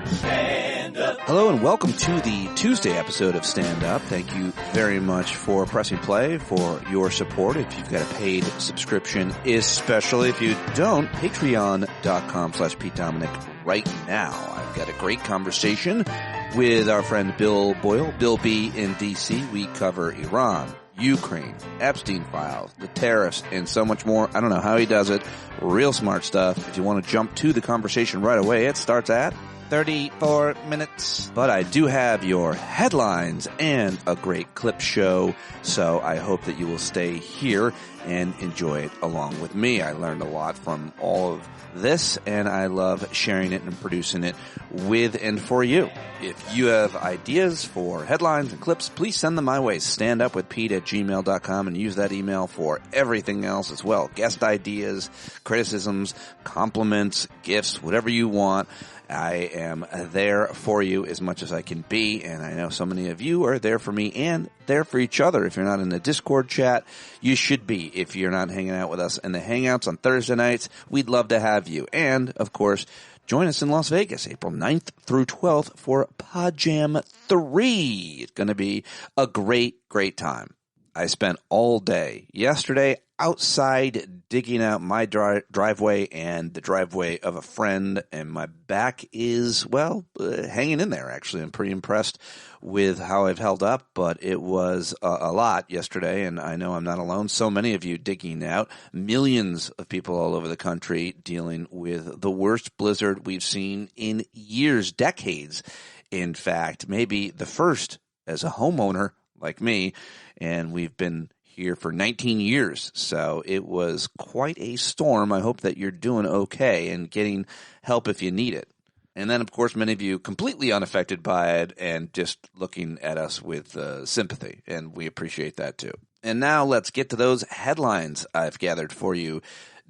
Stand Up. Hello and welcome to the Tuesday episode of Stand Up. Thank you very much for pressing play, for your support. If you've got a paid subscription, especially if you don't, patreon.com/Pete Dominic right now. I've got a great conversation with our friend Bill Boyle, Bill B in DC. We cover Iran, Ukraine, Epstein files, the tariffs, and so much more. I don't know how he does it. Real smart stuff. If you want to jump to the conversation right away, it starts at 34 minutes. But I do have your headlines and a great clip show, so I hope that you will stay here and enjoy it along with me. I learned a lot from all of this, and I love sharing it and producing it with and for you. If you have ideas for headlines and clips, please send them my way. StandUpWithPete@gmail.com, and use that email for everything else as well. Guest ideas, criticisms, compliments, gifts, whatever you want. I am there for you as much as I can be, and I know so many of you are there for me and there for each other. If you're not in the Discord chat, you should be. If you're not hanging out with us in the Hangouts on Thursday nights, we'd love to have you. And, of course, join us in Las Vegas, April 9th through 12th for Podjam 3. It's going to be a great, great time. I spent all day yesterday outside digging out my driveway and the driveway of a friend, and my back is, well, hanging in there, actually. I'm pretty impressed with how I've held up, but it was a lot yesterday, and I know I'm not alone. So many of you digging out, millions of people all over the country dealing with the worst blizzard we've seen in years, decades, in fact, maybe the first as a homeowner like me, and we've been here for 19 years, so it was quite a storm. I hope that you're doing okay and getting help if you need it. And then, of course, many of you completely unaffected by it and just looking at us with sympathy, and we appreciate that too. And now let's get to those headlines I've gathered for you.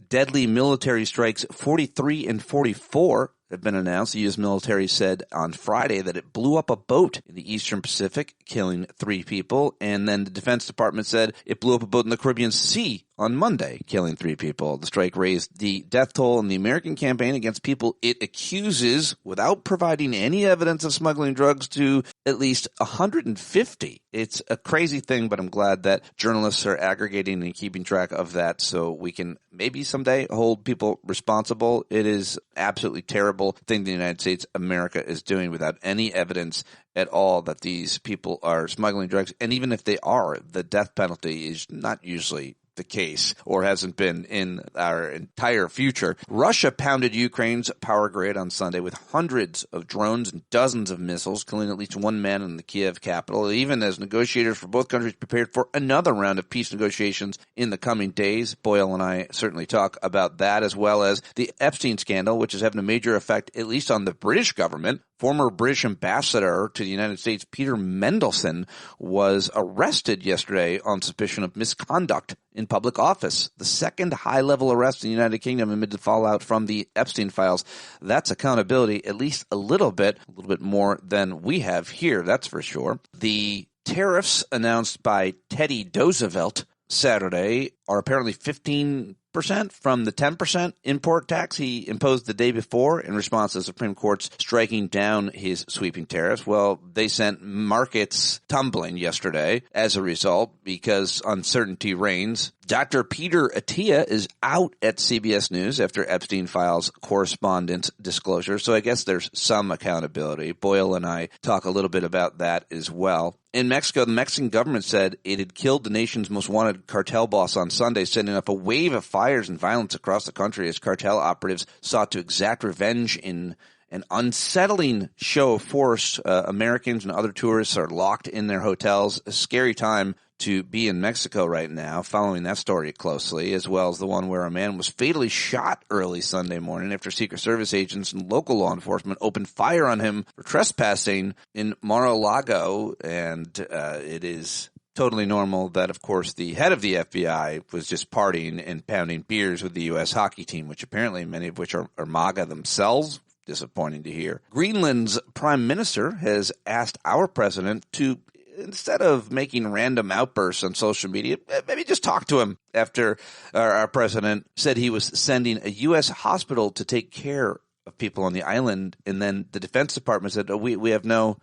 Deadly military strikes 43 and 44 have been announced. The U.S. military said on Friday that it blew up a boat in the Eastern Pacific, killing 3 people. And then the Defense Department said it blew up a boat in the Caribbean Sea on Monday, killing 3 people. The strike raised the death toll in the American campaign against people it accuses, without providing any evidence of smuggling drugs, to at least 150. It's a crazy thing, but I'm glad that journalists are aggregating and keeping track of that so we can maybe someday hold people responsible. It is absolutely terrible thing the United States, America, is doing without any evidence at all that these people are smuggling drugs. And even if they are, the death penalty is not usually the case, or hasn't been in our entire future. Russia pounded Ukraine's power grid on Sunday with hundreds of drones and dozens of missiles, killing at least 1 man in the Kiev capital, even as negotiators for both countries prepared for another round of peace negotiations in the coming days. Boyle and I certainly talk about that, as well as the Epstein scandal, which is having a major effect, at least on the British government. Former British ambassador to the United States, Peter Mendelsohn, was arrested yesterday on suspicion of misconduct in public office. The second high-level arrest in the United Kingdom amid the fallout from the Epstein files. That's accountability, at least a little bit more than we have here, that's for sure. The tariffs announced by Teddy Roosevelt Saturday are apparently 15% from the 10% import tax he imposed the day before in response to the Supreme Court's striking down his sweeping tariffs. Well, they sent markets tumbling yesterday as a result because uncertainty reigns. Dr. Peter Attia is out at CBS News after Epstein files correspondence disclosure, so I guess there's some accountability. Boyle and I talk a little bit about that as well. In Mexico, the Mexican government said it had killed the nation's most wanted cartel boss on Sunday, sending up a wave of fires and violence across the country as cartel operatives sought to exact revenge in an unsettling show of force. Americans and other tourists are locked in their hotels. A scary time to be in Mexico right now, following that story closely, as well as the one where a man was fatally shot early Sunday morning after Secret Service agents and local law enforcement opened fire on him for trespassing in Mar-a-Lago. And it is totally normal that, of course, the head of the FBI was just partying and pounding beers with the U.S. hockey team, which apparently many of which are MAGA themselves. Disappointing to hear. Greenland's prime minister has asked our president to, instead of making random outbursts on social media, maybe just talk to him after our president said he was sending a U.S. hospital to take care of people on the island. And then the Defense Department said, we have no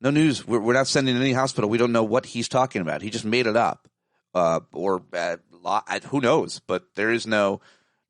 news. We're not sending any hospital. We don't know what he's talking about. He just made it up. Who knows? But there is no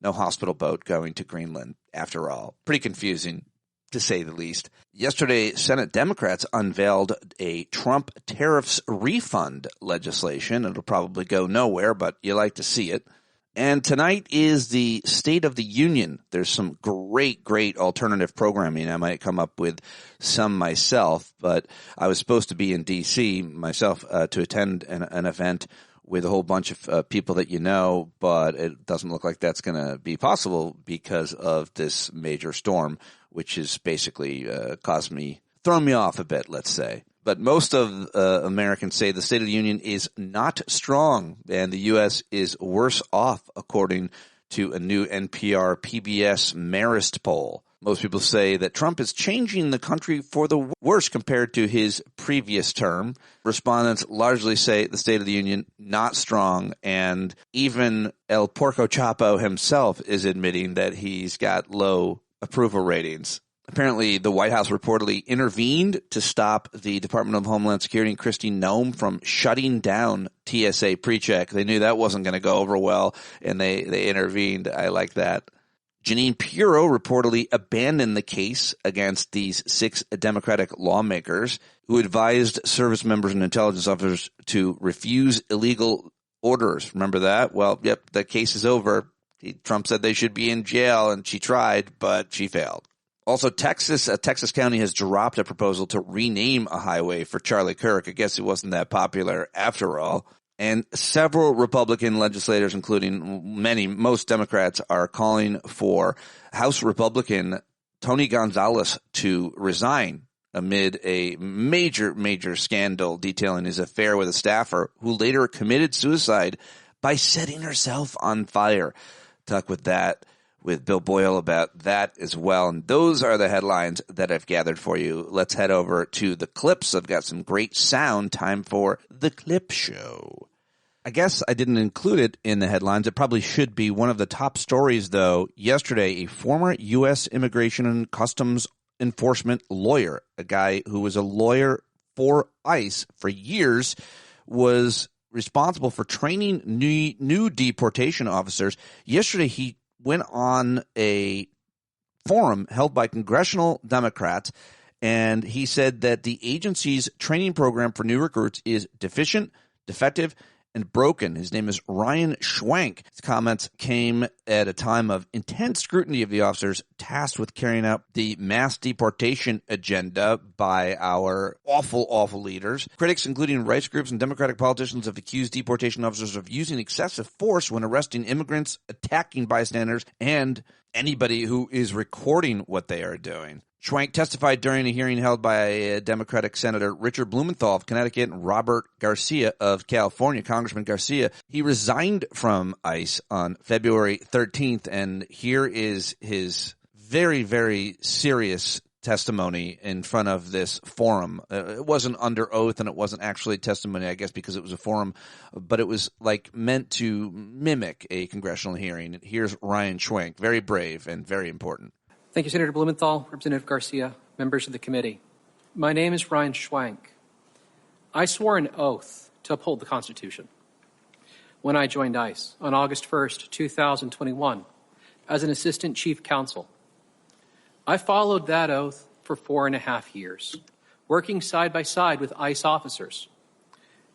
hospital boat going to Greenland after all. Pretty confusing, to say the least. Yesterday, Senate Democrats unveiled a Trump tariffs refund legislation. It'll probably go nowhere, but you like to see it. And tonight is the State of the Union. There's some great alternative programming. I might come up with some myself, but I was supposed to be in D.C. myself to attend an event with a whole bunch of people that you know, but it doesn't look like that's going to be possible because of this major storm, which has basically thrown me off a bit, let's say. But most of Americans say the State of the Union is not strong, and the U.S. is worse off, according to a new NPR PBS Marist poll. Most people say that Trump is changing the country for the worse compared to his previous term. Respondents largely say the State of the Union not strong, and even El Porco Chapo himself is admitting that he's got low approval ratings. Apparently, the White House reportedly intervened to stop the Department of Homeland Security and Kristi Noem from shutting down TSA PreCheck. They knew that wasn't going to go over well, and they intervened. I like that. Jeanine Pirro reportedly abandoned the case against these 6 Democratic lawmakers who advised service members and intelligence officers to refuse illegal orders. Remember that? Well, yep, the case is over. Trump said they should be in jail, and she tried, but she failed. Also, Texas County has dropped a proposal to rename a highway for Charlie Kirk. I guess it wasn't that popular after all. And several Republican legislators, including most Democrats, are calling for House Republican Tony Gonzalez to resign amid a major scandal detailing his affair with a staffer who later committed suicide by setting herself on fire. Talk with Bill Boyle about that as well. And those are the headlines that I've gathered for you. Let's head over to the clips. I've got some great sound. Time for the clip show. I guess I didn't include it in the headlines. It probably should be. One of the top stories, though, yesterday, a former U.S. Immigration and Customs Enforcement lawyer, a guy who was a lawyer for ICE for years, was responsible for training new deportation officers. Yesterday, he went on a forum held by congressional Democrats, and he said that the agency's training program for new recruits is deficient, defective, and broken. His name is Ryan Schwank. His comments came at a time of intense scrutiny of the officers tasked with carrying out the mass deportation agenda by our awful leaders. Critics, including rights groups and Democratic politicians, have accused deportation officers of using excessive force when arresting immigrants, attacking bystanders, and anybody who is recording what they are doing. Schwank testified during a hearing held by Democratic Senator Richard Blumenthal of Connecticut and Robert Garcia of California. Congressman Garcia, he resigned from ICE on February 13th, and here is his very serious testimony in front of this forum. It wasn't under oath, and it wasn't actually testimony, I guess, because it was a forum, but it was meant to mimic a congressional hearing. Here's Ryan Schwank, very brave and very important. Thank you, Senator Blumenthal, Representative Garcia, members of the committee. My name is Ryan Schwank. I swore an oath to uphold the Constitution when I joined ICE on August 1st, 2021, as an Assistant Chief Counsel. I followed that oath for 4.5 years, working side by side with ICE officers.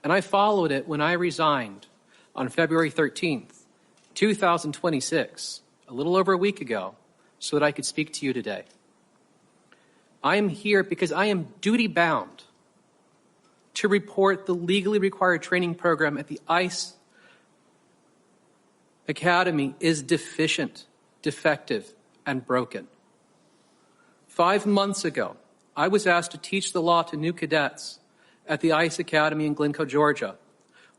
And I followed it when I resigned on February 13th, 2026, a little over a week ago, so that I could speak to you today. I am here because I am duty-bound to report the legally required training program at the ICE Academy is deficient, defective, and broken. 5 months ago, I was asked to teach the law to new cadets at the ICE Academy in Glencoe, Georgia,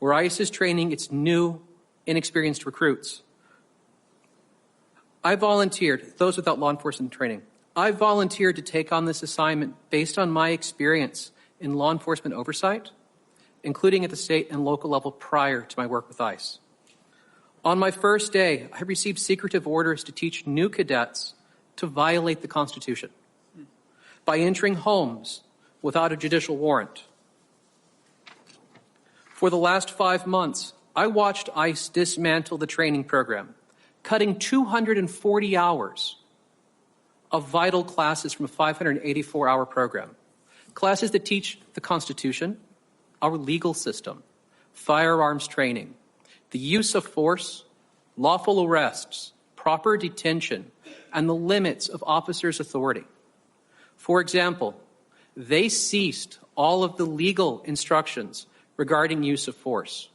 where ICE is training its new, inexperienced recruits. I volunteered, those without law enforcement training, I volunteered to take on this assignment based on my experience in law enforcement oversight, including at the state and local level prior to my work with ICE. On my first day, I received secretive orders to teach new cadets to violate the Constitution by entering homes without a judicial warrant. For the last 5 months, I watched ICE dismantle the training program, cutting 240 hours of vital classes from a 584-hour program. Classes that teach the Constitution, our legal system, firearms training, the use of force, lawful arrests, proper detention, and the limits of officers' authority. For example, they ceased all of the legal instructions regarding use of force.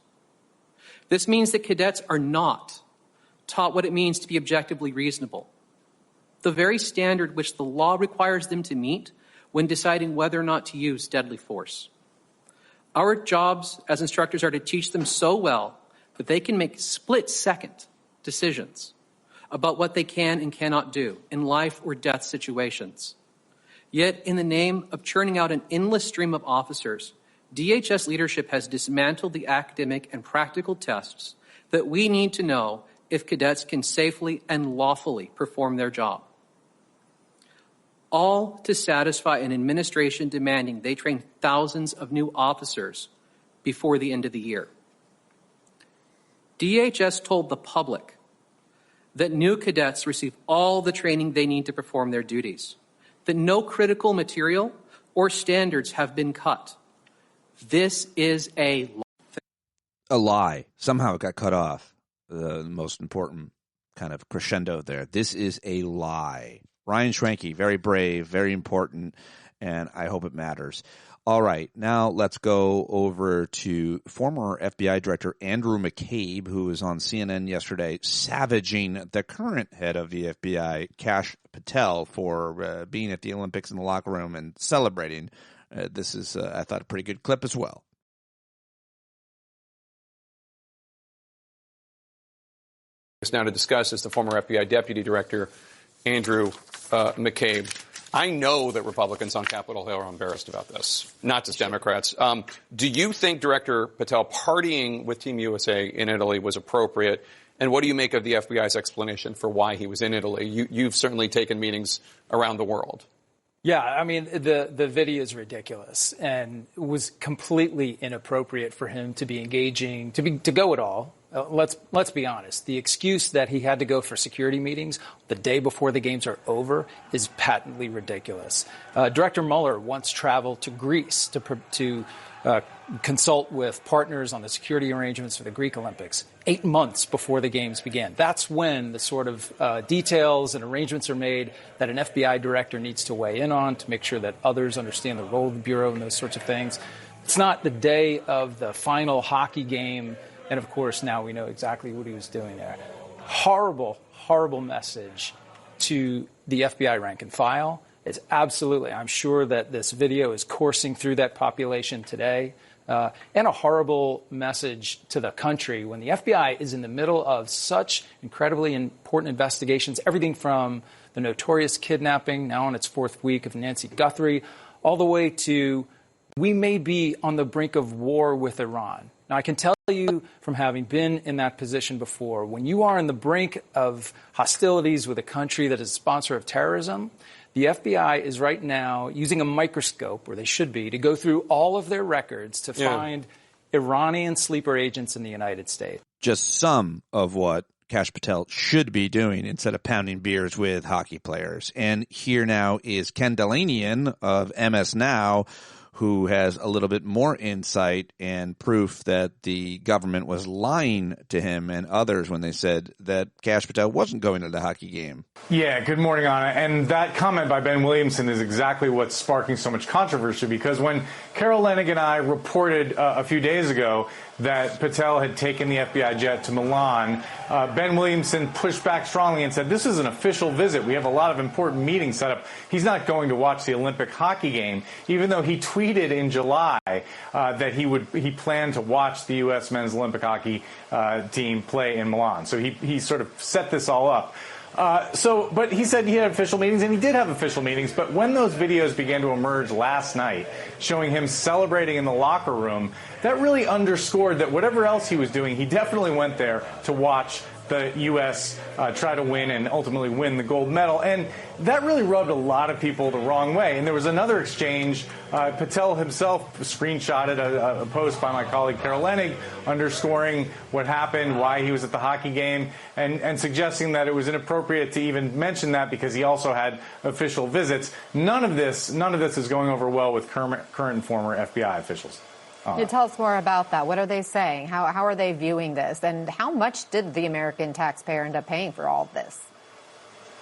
This means that cadets are not taught what it means to be objectively reasonable, the very standard which the law requires them to meet when deciding whether or not to use deadly force. Our jobs as instructors are to teach them so well that they can make split-second decisions about what they can and cannot do in life or death situations. Yet, in the name of churning out an endless stream of officers, DHS leadership has dismantled the academic and practical tests that we need to know if cadets can safely and lawfully perform their job. All to satisfy an administration demanding they train thousands of new officers before the end of the year. DHS told the public that new cadets receive all the training they need to perform their duties, that no critical material or standards have been cut. This is a lie. Somehow it got cut off. The most important kind of crescendo there. This is a lie. Ryan Schwanke, very brave, very important, and I hope it matters. All right, now let's go over to former FBI Director Andrew McCabe, who was on CNN yesterday, savaging the current head of the FBI, Kash Patel, for being at the Olympics in the locker room and celebrating. This is, I thought, a pretty good clip as well. Now to discuss is the former FBI Deputy Director, Andrew McCabe. I know that Republicans on Capitol Hill are embarrassed about this, not just Democrats. Do you think Director Patel partying with Team USA in Italy was appropriate? And what do you make of the FBI's explanation for why he was in Italy? You've certainly taken meetings around the world. Yeah, I mean, the video is ridiculous and it was completely inappropriate for him to be engaging, to go at all. Let's be honest. The excuse that he had to go for security meetings the day before the games are over is patently ridiculous. Director Mueller once traveled to Greece to consult with partners on the security arrangements for the Greek Olympics 8 months before the games began. That's when the sort of details and arrangements are made that an FBI director needs to weigh in on to make sure that others understand the role of the Bureau and those sorts of things. It's not the day of the final hockey game. And, of course, now we know exactly what he was doing there. Horrible, horrible message to the FBI rank and file. It's absolutely, I'm sure that this video is coursing through that population today. And a horrible message to the country when the FBI is in the middle of such incredibly important investigations, everything from the notorious kidnapping, now on its 4th week, of Nancy Guthrie, all the way to we may be on the brink of war with Iran. Now, I can tell you from having been in that position before, when you are on the brink of hostilities with a country that is a sponsor of terrorism, the FBI is right now using a microscope, or they should be, to go through all of their records to find Iranian sleeper agents in the United States. Just some of what Kash Patel should be doing instead of pounding beers with hockey players. And here now is Ken Delanian of MS Now, who has a little bit more insight and proof that the government was lying to him and others when they said that Kash Patel wasn't going to the hockey game. Yeah, good morning, Anna. And that comment by Ben Williamson is exactly what's sparking so much controversy, because when Carol Leonnig and I reported a few days ago that Patel had taken the FBI jet to Milan, Ben Williamson pushed back strongly and said, this is an official visit. We have a lot of important meetings set up. He's not going to watch the Olympic hockey game, even though he tweeted in July that he planned to watch the U.S. men's Olympic hockey team play in Milan. So he sort of set this all up. But he said he had official meetings, and he did have official meetings. But when those videos began to emerge last night, showing him celebrating in the locker room, that really underscored that whatever else he was doing, he definitely went there to watch the U.S. Try to win and ultimately win the gold medal. And that really rubbed a lot of people the wrong way. And there was another exchange. Patel himself screenshotted a post by my colleague Carol Leonnig underscoring what happened, why he was at the hockey game, and suggesting that it was inappropriate to even mention that because he also had official visits. None of this is going over well with current and former FBI officials. Tell us more about that. What are they saying? How are they viewing this? And how much did the American taxpayer end up paying for all of this?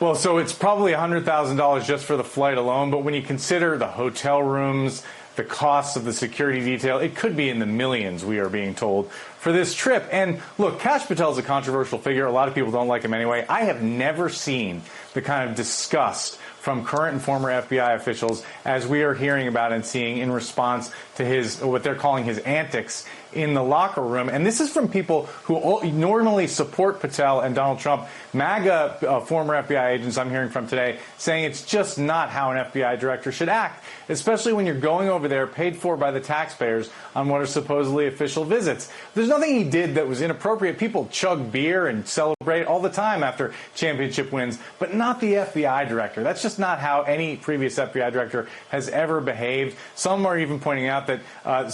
Well, so it's probably $100,000 just for the flight alone. But when you consider the hotel rooms, the costs of the security detail, it could be in the millions, we are being told, for this trip. And look, Kash Patel is a controversial figure. A lot of people don't like him anyway. I have never seen the kind of disgust from current and former FBI officials as we are hearing about and seeing in response to his, what they're calling his antics in the locker room. And this is from people who normally support Patel and Donald Trump. MAGA former FBI agents I'm hearing from today saying it's just not how an FBI director should act, especially when you're going over there paid for by the taxpayers on what are supposedly official visits. There's nothing he did that was inappropriate. People chug beer and celebrate all the time after championship wins, but not the FBI director. That's just not how any previous FBI director has ever behaved. Some are even pointing out that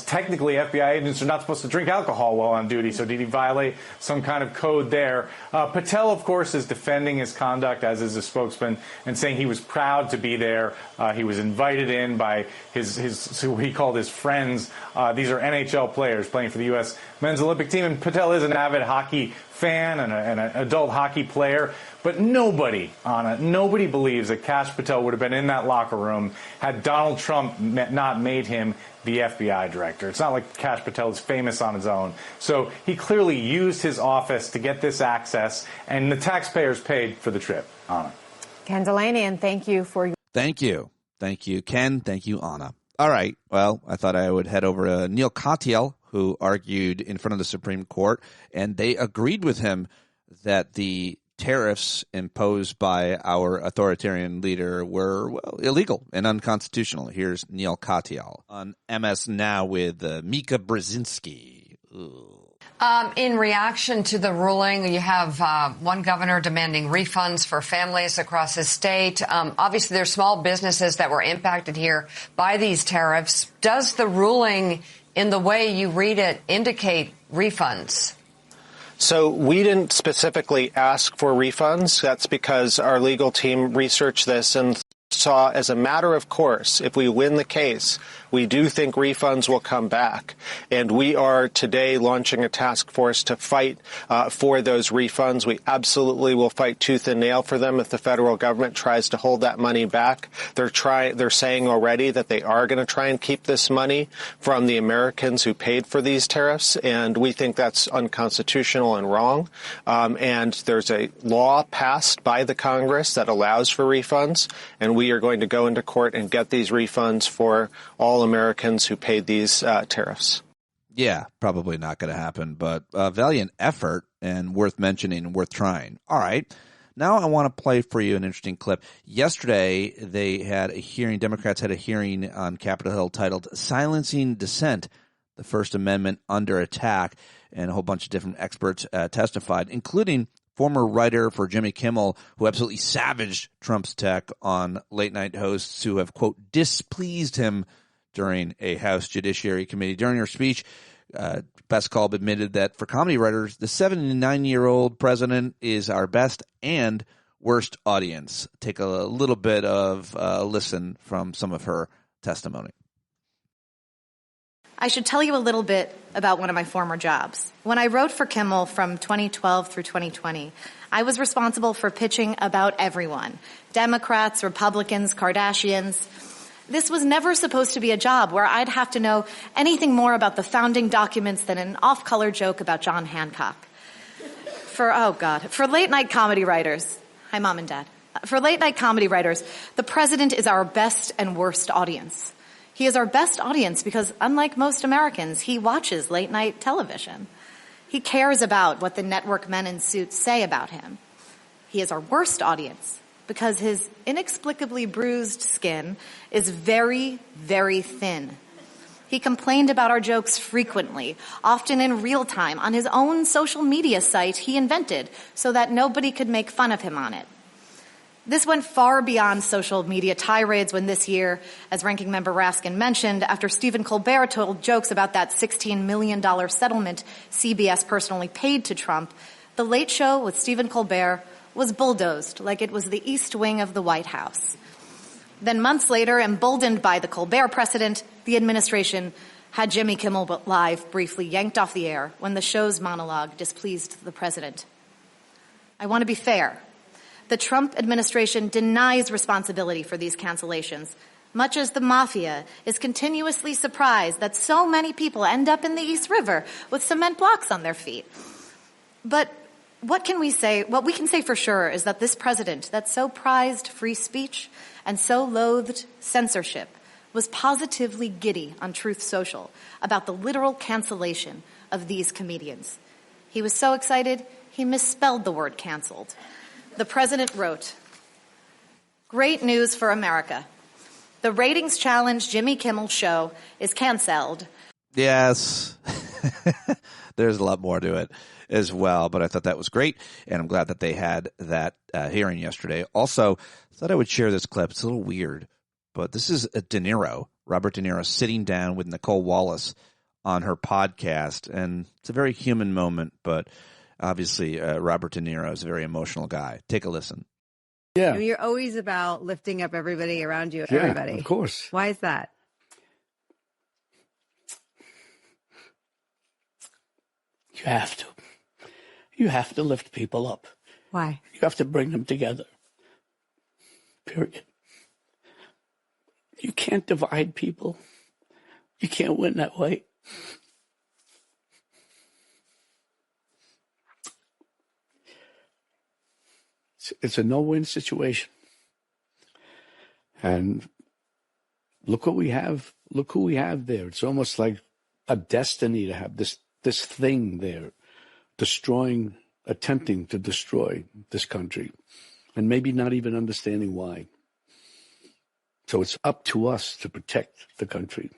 technically FBI agents are not supposed to drink alcohol while on duty. So did he violate some kind of code there? Patel, of course, is defending his conduct, as is a spokesman, and saying he was proud to be there. He was invited in by his who he called his friends. These are NHL players playing for the U.S. men's Olympic team. And Patel is an avid hockey fan and an adult hockey player. But nobody believes that Kash Patel would have been in that locker room had Donald Trump not made him the FBI director. It's not like Kash Patel is famous on his own. So he clearly used his office to get this access, and the taxpayers paid for the trip. Anna. Ken Delanian, thank you for your... Thank you. Thank you, Ken. Thank you, Anna. All right. Well, I thought I would head over to Neil Katyal, who argued in front of the Supreme Court, and they agreed with him that the tariffs imposed by our authoritarian leader were, well, illegal and unconstitutional. Here's Neil Katyal on MS Now with Mika Brzezinski. In reaction to the ruling, you have one governor demanding refunds for families across his state. Obviously, there's small businesses that were impacted here by these tariffs. Does the ruling, in the way you read it, indicate refunds? So we didn't specifically ask for refunds. That's because our legal team researched this and saw as a matter of course, if we win the case, we do think refunds will come back. And we are today launching a task force to fight for those refunds. We absolutely will fight tooth and nail for them if the federal government tries to hold that money back. They're saying already that they are going to try and keep this money from the Americans who paid for these tariffs. And we think that's unconstitutional and wrong. And there's a law passed by the Congress that allows for refunds. And we are going to go into court and get these refunds for all Americans who paid these tariffs. Yeah, probably not going to happen, but a valiant effort and worth mentioning and worth trying. All right. Now I want to play for you an interesting clip. Yesterday, they had a hearing, Democrats had a hearing on Capitol Hill titled Silencing Dissent, the First Amendment Under Attack, and a whole bunch of different experts testified, including former writer for Jimmy Kimmel, who absolutely savaged Trump's tech on late-night hosts who have, quote, displeased him during a House Judiciary Committee. During her speech, Best-Kalb admitted that for comedy writers, the 79-year-old president is our best and worst audience. Take a little bit of a listen from some of her testimony. I should tell you a little bit about one of my former jobs. When I wrote for Kimmel from 2012 through 2020, I was responsible for pitching about everyone. Democrats, Republicans, Kardashians. This was never supposed to be a job where I'd have to know anything more about the founding documents than an off-color joke about John Hancock. For late-night comedy writers, hi, Mom and Dad. For late-night comedy writers, the president is our best and worst audience. He is our best audience because, unlike most Americans, he watches late-night television. He cares about what the network men in suits say about him. He is our worst audience because his inexplicably bruised skin is very, very thin. He complained about our jokes frequently, often in real time, on his own social media site he invented so that nobody could make fun of him on it. This went far beyond social media tirades when this year, as Ranking Member Raskin mentioned, after Stephen Colbert told jokes about that $16 million settlement CBS personally paid to Trump, The Late Show with Stephen Colbert was bulldozed like it was the East Wing of the White House. Then months later, emboldened by the Colbert precedent, the administration had Jimmy Kimmel Live briefly yanked off the air when the show's monologue displeased the president. I want to be fair. The Trump administration denies responsibility for these cancellations, much as the mafia is continuously surprised that so many people end up in the East River with cement blocks on their feet. But what can we say? What we can say for sure is that this president that so prized free speech and so loathed censorship was positively giddy on Truth Social about the literal cancellation of these comedians. He was so excited, he misspelled the word canceled. The president wrote, "Great news for America. The ratings challenge Jimmy Kimmel show is canceled." Yes. There's a lot more to it as well, but I thought that was great, and I'm glad that they had that hearing yesterday. Also, I thought I would share this clip. It's a little weird, but this is Robert De Niro, sitting down with Nicole Wallace on her podcast, and it's a very human moment, but obviously Robert De Niro is a very emotional guy. Take a listen. Yeah. You're always about lifting up everybody around you, everybody. Of course. Why is that? You have to. You have to lift people up. Why? You have to bring them together. Period. You can't divide people. You can't win that way. It's a no-win situation. And look what we have. Look who we have there. It's almost like a destiny to have this thing there, attempting to destroy this country, and maybe not even understanding why. So it's up to us to protect the country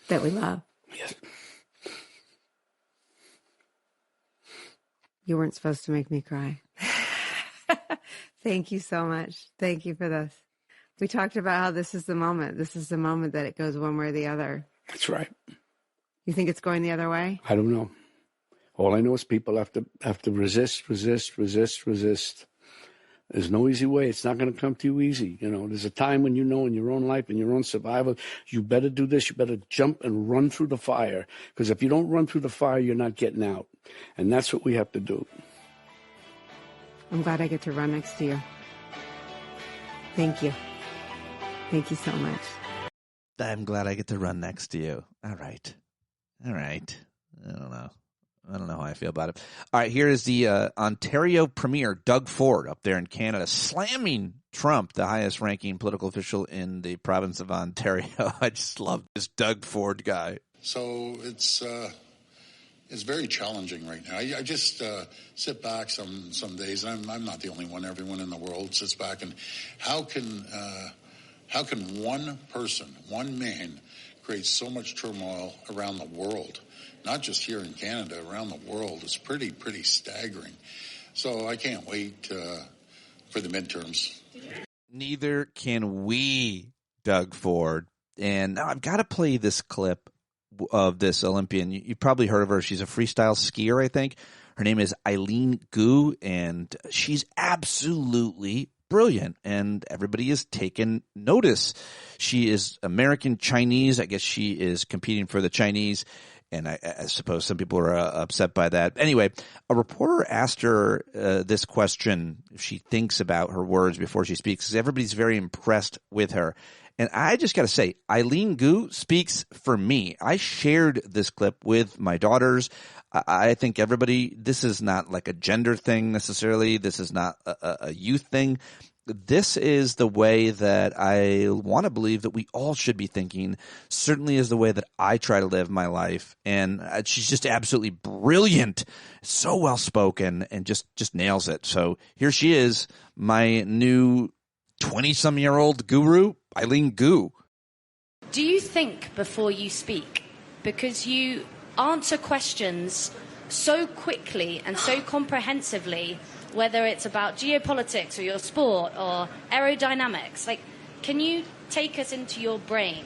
that we love. Yes. You weren't supposed to make me cry. Thank you so much. Thank you for this. We talked about how this is the moment. This is the moment that it goes one way or the other. That's right. You think it's going the other way? I don't know. All I know is people have to resist. There's no easy way. It's not going to come to you easy. You know, there's a time when you know in your own life, in your own survival, you better do this. You better jump and run through the fire. Because if you don't run through the fire, you're not getting out. And that's what we have to do. I'm glad I get to run next to you. Thank you. Thank you so much. I'm glad I get to run next to you. All right. I don't know how I feel about it. All right, here is the Ontario Premier, Doug Ford, up there in Canada, slamming Trump, the highest-ranking political official in the province of Ontario. I just love this Doug Ford guy. So it's very challenging right now. I just sit back some days, and I'm not the only one. Everyone in the world sits back, and how can one person, one man, create so much turmoil around the world? Not just here in Canada, around the world. It's pretty staggering. So I can't wait for the midterms. Neither can we, Doug Ford. And now I've got to play this clip of this Olympian. You've probably heard of her. She's a freestyle skier, I think. Her name is Eileen Gu, and she's absolutely brilliant, and everybody is taking notice. She is American Chinese. I guess she is competing for the Chinese, and I suppose some people are upset by that. Anyway, a reporter asked her this question, if she thinks about her words before she speaks, because everybody's very impressed with her. And I just got to say, Eileen Gu speaks for me. I shared this clip with my daughters. I think everybody, this is not like a gender thing necessarily. This is not a youth thing. This is the way that I want to believe that we all should be thinking, certainly is the way that I try to live my life. And she's just absolutely brilliant, so well-spoken, and just nails it. So here she is, my new 20-some-year-old guru, Eileen Gu. Do you think before you speak? because you answer questions so quickly and so comprehensively, whether it's about geopolitics or your sport or aerodynamics. Like, can you take us into your brain?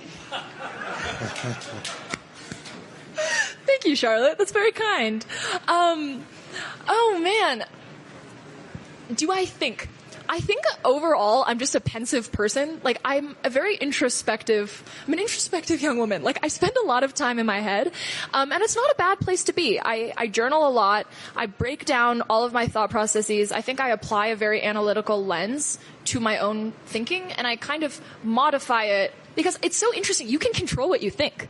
Thank you, Charlotte. That's very kind. Oh, man. Do I think? I think overall I'm just a pensive person. Like, I'm an introspective young woman. Like, I spend a lot of time in my head, and it's not a bad place to be. I journal a lot. I break down all of my thought processes. I think I apply a very analytical lens to my own thinking, and I kind of modify it because it's so interesting. You can control what you think.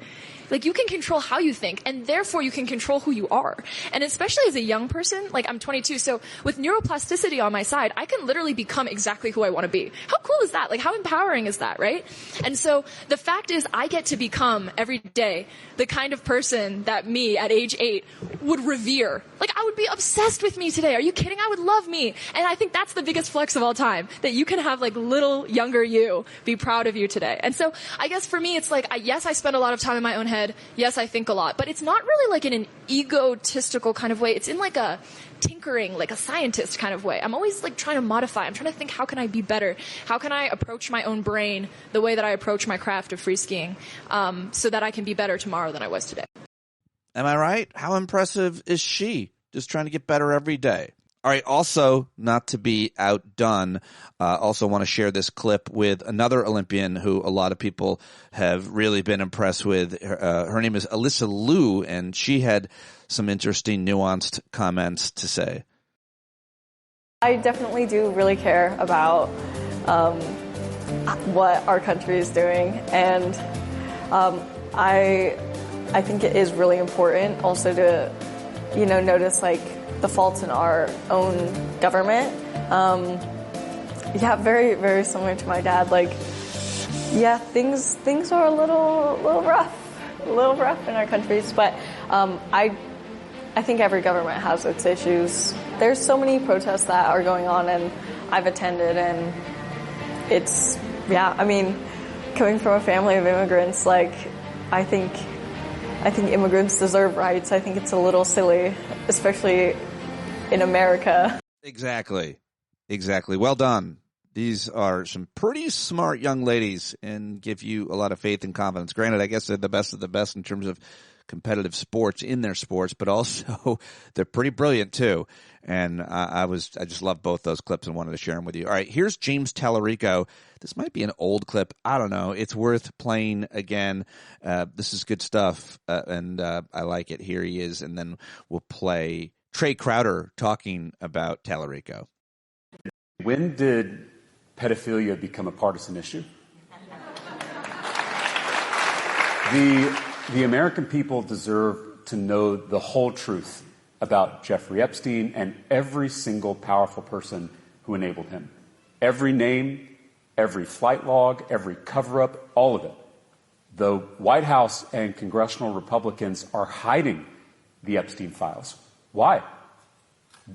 Like, you can control how you think, and therefore you can control who you are. And especially as a young person, like, I'm 22, so with neuroplasticity on my side, I can literally become exactly who I want to be. How cool is that? Like, how empowering is that, right? And so the fact is, I get to become every day the kind of person that me at age 8 would revere. Like, I would be obsessed with me today. Are you kidding? I would love me. And I think that's the biggest flex of all time, that you can have, like, little younger you be proud of you today. And so I guess for me, it's like, yes, I spend a lot of time in my own head. Yes, I think a lot, but it's not really like in an egotistical kind of way. It's in like a tinkering, like a scientist kind of way. I'm always like trying to modify. I'm trying to think, how can I be better? How can I approach my own brain the way that I approach my craft of free skiing, so that I can be better tomorrow than I was today? Am I right? How impressive is she? Just trying to get better every day. All right, also, not to be outdone, also want to share this clip with another Olympian who a lot of people have really been impressed with. Her name is Alyssa Liu, and she had some interesting, nuanced comments to say. I definitely do really care about what our country is doing, and I think it is really important also to, notice, like, the faults in our own government. Very, very similar to my dad. Like, yeah, things are a little rough in our countries, but I think every government has its issues. There's so many protests that are going on, and I've attended, and it's, coming from a family of immigrants, like, I think immigrants deserve rights. I think it's a little silly, especially in America. Exactly. Well done. These are some pretty smart young ladies and give you a lot of faith and confidence. Granted, I guess they're the best of the best in terms of competitive sports in their sports, but also they're pretty brilliant too. And I just love both those clips and wanted to share them with you. All right, here's James Tallarico. This might be an old clip. I don't know. It's worth playing again. This is good stuff, and I like it. Here he is, and then we'll play Trey Crowder talking about Tallarico. When did pedophilia become a partisan issue? The American people deserve to know the whole truth about Jeffrey Epstein and every single powerful person who enabled him. Every name, every flight log, every cover-up, all of it. The White House and congressional Republicans are hiding the Epstein files. Why?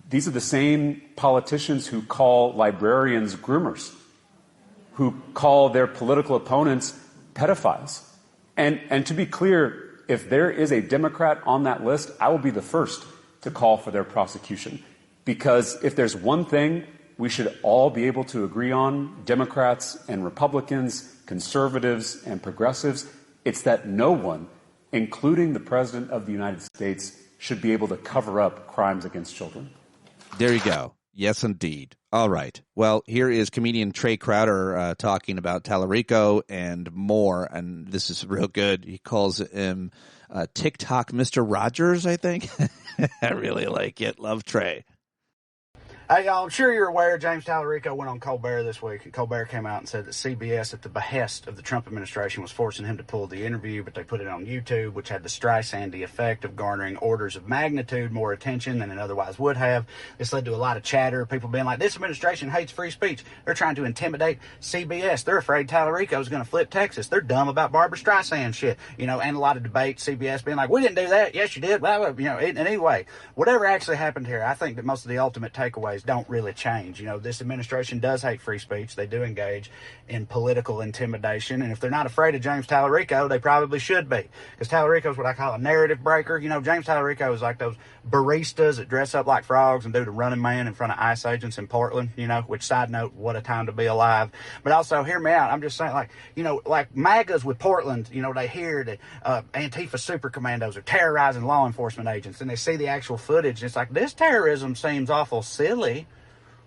These are the same politicians who call librarians groomers, who call their political opponents pedophiles. And to be clear, if there is a Democrat on that list, I will be the first to call for their prosecution. Because if there's one thing we should all be able to agree on, Democrats and Republicans, conservatives and progressives, it's that no one, including the President of the United States, should be able to cover up crimes against children. There you go. Yes, indeed. All right. Well, here is comedian Trey Crowder talking about Tallarico and more, and this is real good. He calls him TikTok Mr. Rogers, I think. I really like it. Love Trey. Hey, y'all, I'm sure you're aware James Tallarico went on Colbert this week, and Colbert came out and said that CBS, at the behest of the Trump administration, was forcing him to pull the interview, but they put it on YouTube, which had the Streisand effect of garnering orders of magnitude more attention than it otherwise would have. This led to a lot of chatter, people being like, this administration hates free speech. They're trying to intimidate CBS. They're afraid Tallarico's going to flip Texas. They're dumb about Barbara Streisand shit. And a lot of debate, CBS being like, we didn't do that. Yes, you did. Well, and anyway, whatever actually happened here, I think that most of the ultimate takeaway ways don't really change. You know, this administration does hate free speech. They do engage in political intimidation. And if they're not afraid of James Tallarico, they probably should be. Because Tallarico is what I call a narrative breaker. You know, James Tallarico is like those baristas that dress up like frogs and do the Running Man in front of ICE agents in Portland, you know, which, side note, what a time to be alive. But also, hear me out. I'm just saying, like, you know, like MAGAs with Portland, you know, they hear that Antifa super commandos are terrorizing law enforcement agents, and they see the actual footage. And it's like, this terrorism seems awful silly.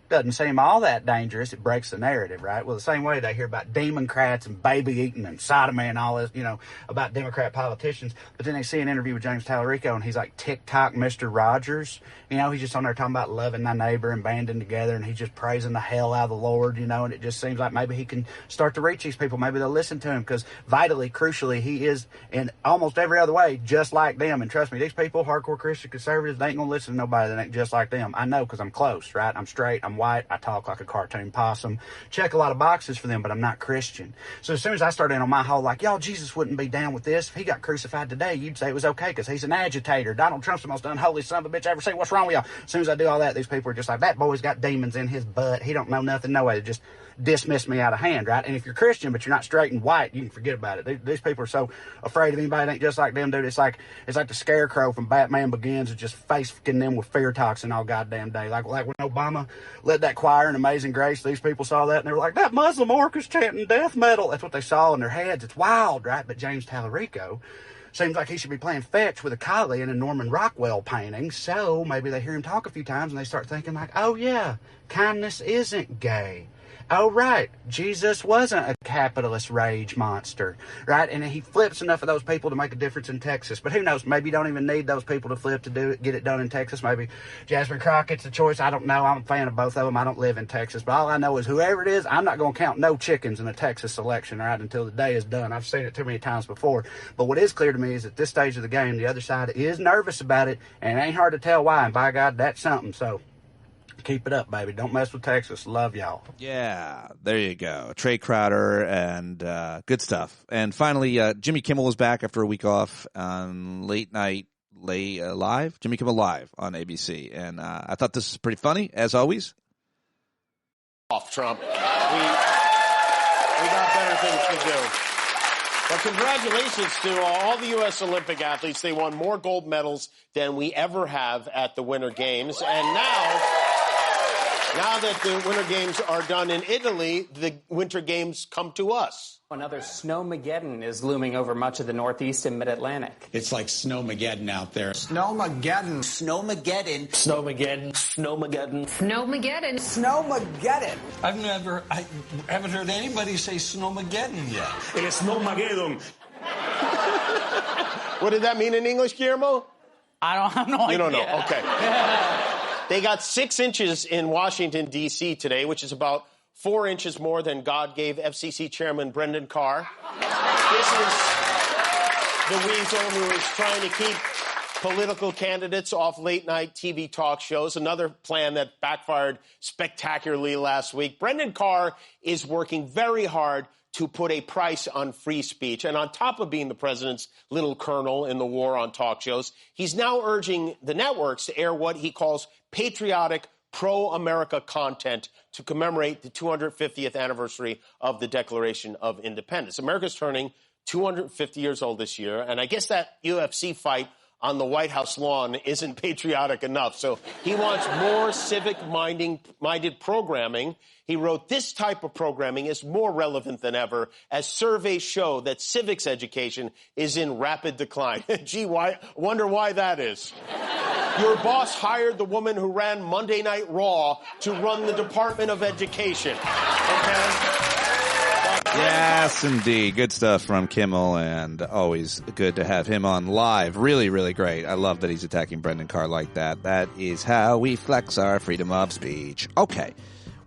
Doesn't seem all that dangerous. It breaks the narrative, right? Well, the same way they hear about Democrats and baby eating and sodomy and all this, you know, about Democrat politicians. But then they see an interview with James Tallarico, and he's like TikTok Mr. Rogers. You know, he's just on there talking about loving thy neighbor and banding together, and he's just praising the hell out of the Lord, you know, and it just seems like maybe he can start to reach these people. Maybe they'll listen to him, because vitally, crucially, he is in almost every other way just like them. And trust me, these people, hardcore Christian conservatives, they ain't gonna listen to nobody that ain't just like them. I know, because I'm close, right? I'm straight, I'm white, I talk like a cartoon possum, check a lot of boxes for them, but I'm not Christian. So as soon as I started in on my whole, like, y'all, Jesus wouldn't be down with this. If he got crucified today, you'd say it was okay because he's an agitator. Donald Trump's the most unholy son of a bitch I ever seen. What's wrong with y'all? As soon as I do all that, these people are just like, that boy's got demons in his butt. He don't know nothing, no way. They just dismiss me out of hand, right? And if you're Christian, but you're not straight and white, you can forget about it. These people are so afraid of anybody that ain't just like them, dude. It's like the Scarecrow from Batman Begins, is just face-fucking them with fear toxin all goddamn day. Like when Obama led that choir in Amazing Grace, these people saw that and they were like, that Muslim orca's chanting death metal. That's what they saw in their heads. It's wild, right? But James Tallarico seems like he should be playing fetch with a collie in a Norman Rockwell painting. So maybe they hear him talk a few times and they start thinking like, oh yeah, kindness isn't gay. Oh, right, Jesus wasn't a capitalist rage monster, right? And he flips enough of those people to make a difference in Texas. But who knows? Maybe you don't even need those people to flip to do it, get it done in Texas. Maybe Jasmine Crockett's the choice. I don't know. I'm a fan of both of them. I don't live in Texas. But all I know is whoever it is, I'm not going to count no chickens in a Texas election, right, until the day is done. I've seen it too many times before. But what is clear to me is at this stage of the game, the other side is nervous about it, and it ain't hard to tell why. And by God, that's something. So keep it up, baby. Don't mess with Texas. Love y'all. Yeah, there you go. Trey Crowder and good stuff. And finally, Jimmy Kimmel was back after a week off on Late Night Live. Jimmy Kimmel Live on ABC. And I thought this was pretty funny, as always. Off Trump. We got better things to do. But congratulations to all the U.S. Olympic athletes. They won more gold medals than we ever have at the Winter Games. And now that the Winter Games are done in Italy, the Winter Games come to us. Another snowmageddon is looming over much of the Northeast and Mid-Atlantic. It's like snowmageddon out there. Snowmageddon. Snowmageddon. Snowmageddon. Snowmageddon. Snowmageddon. Snowmageddon. I haven't heard anybody say snowmageddon yet. It is snowmageddon. What did that mean in English, Guillermo? I don't have no idea. You don't know. Okay. They got 6 inches in Washington, D.C. today, which is about 4 inches more than God gave FCC Chairman Brendan Carr. This is the weasel who is trying to keep political candidates off late-night TV talk shows, another plan that backfired spectacularly last week. Brendan Carr is working very hard to put a price on free speech. And on top of being the president's little colonel in the war on talk shows, he's now urging the networks to air what he calls patriotic, pro-America content to commemorate the 250th anniversary of the Declaration of Independence. America's turning 250 years old this year, and I guess that UFC fight on the White House lawn isn't patriotic enough. So he wants more civic-minded programming. He wrote, this type of programming is more relevant than ever as surveys show that civics education is in rapid decline. Gee, wonder why that is. Your boss hired the woman who ran Monday Night Raw to run the Department of Education. Okay? Yes, indeed. Good stuff from Kimmel, and always good to have him on live. Really, really great. I love that he's attacking Brendan Carr like that. That is how we flex our freedom of speech. Okay.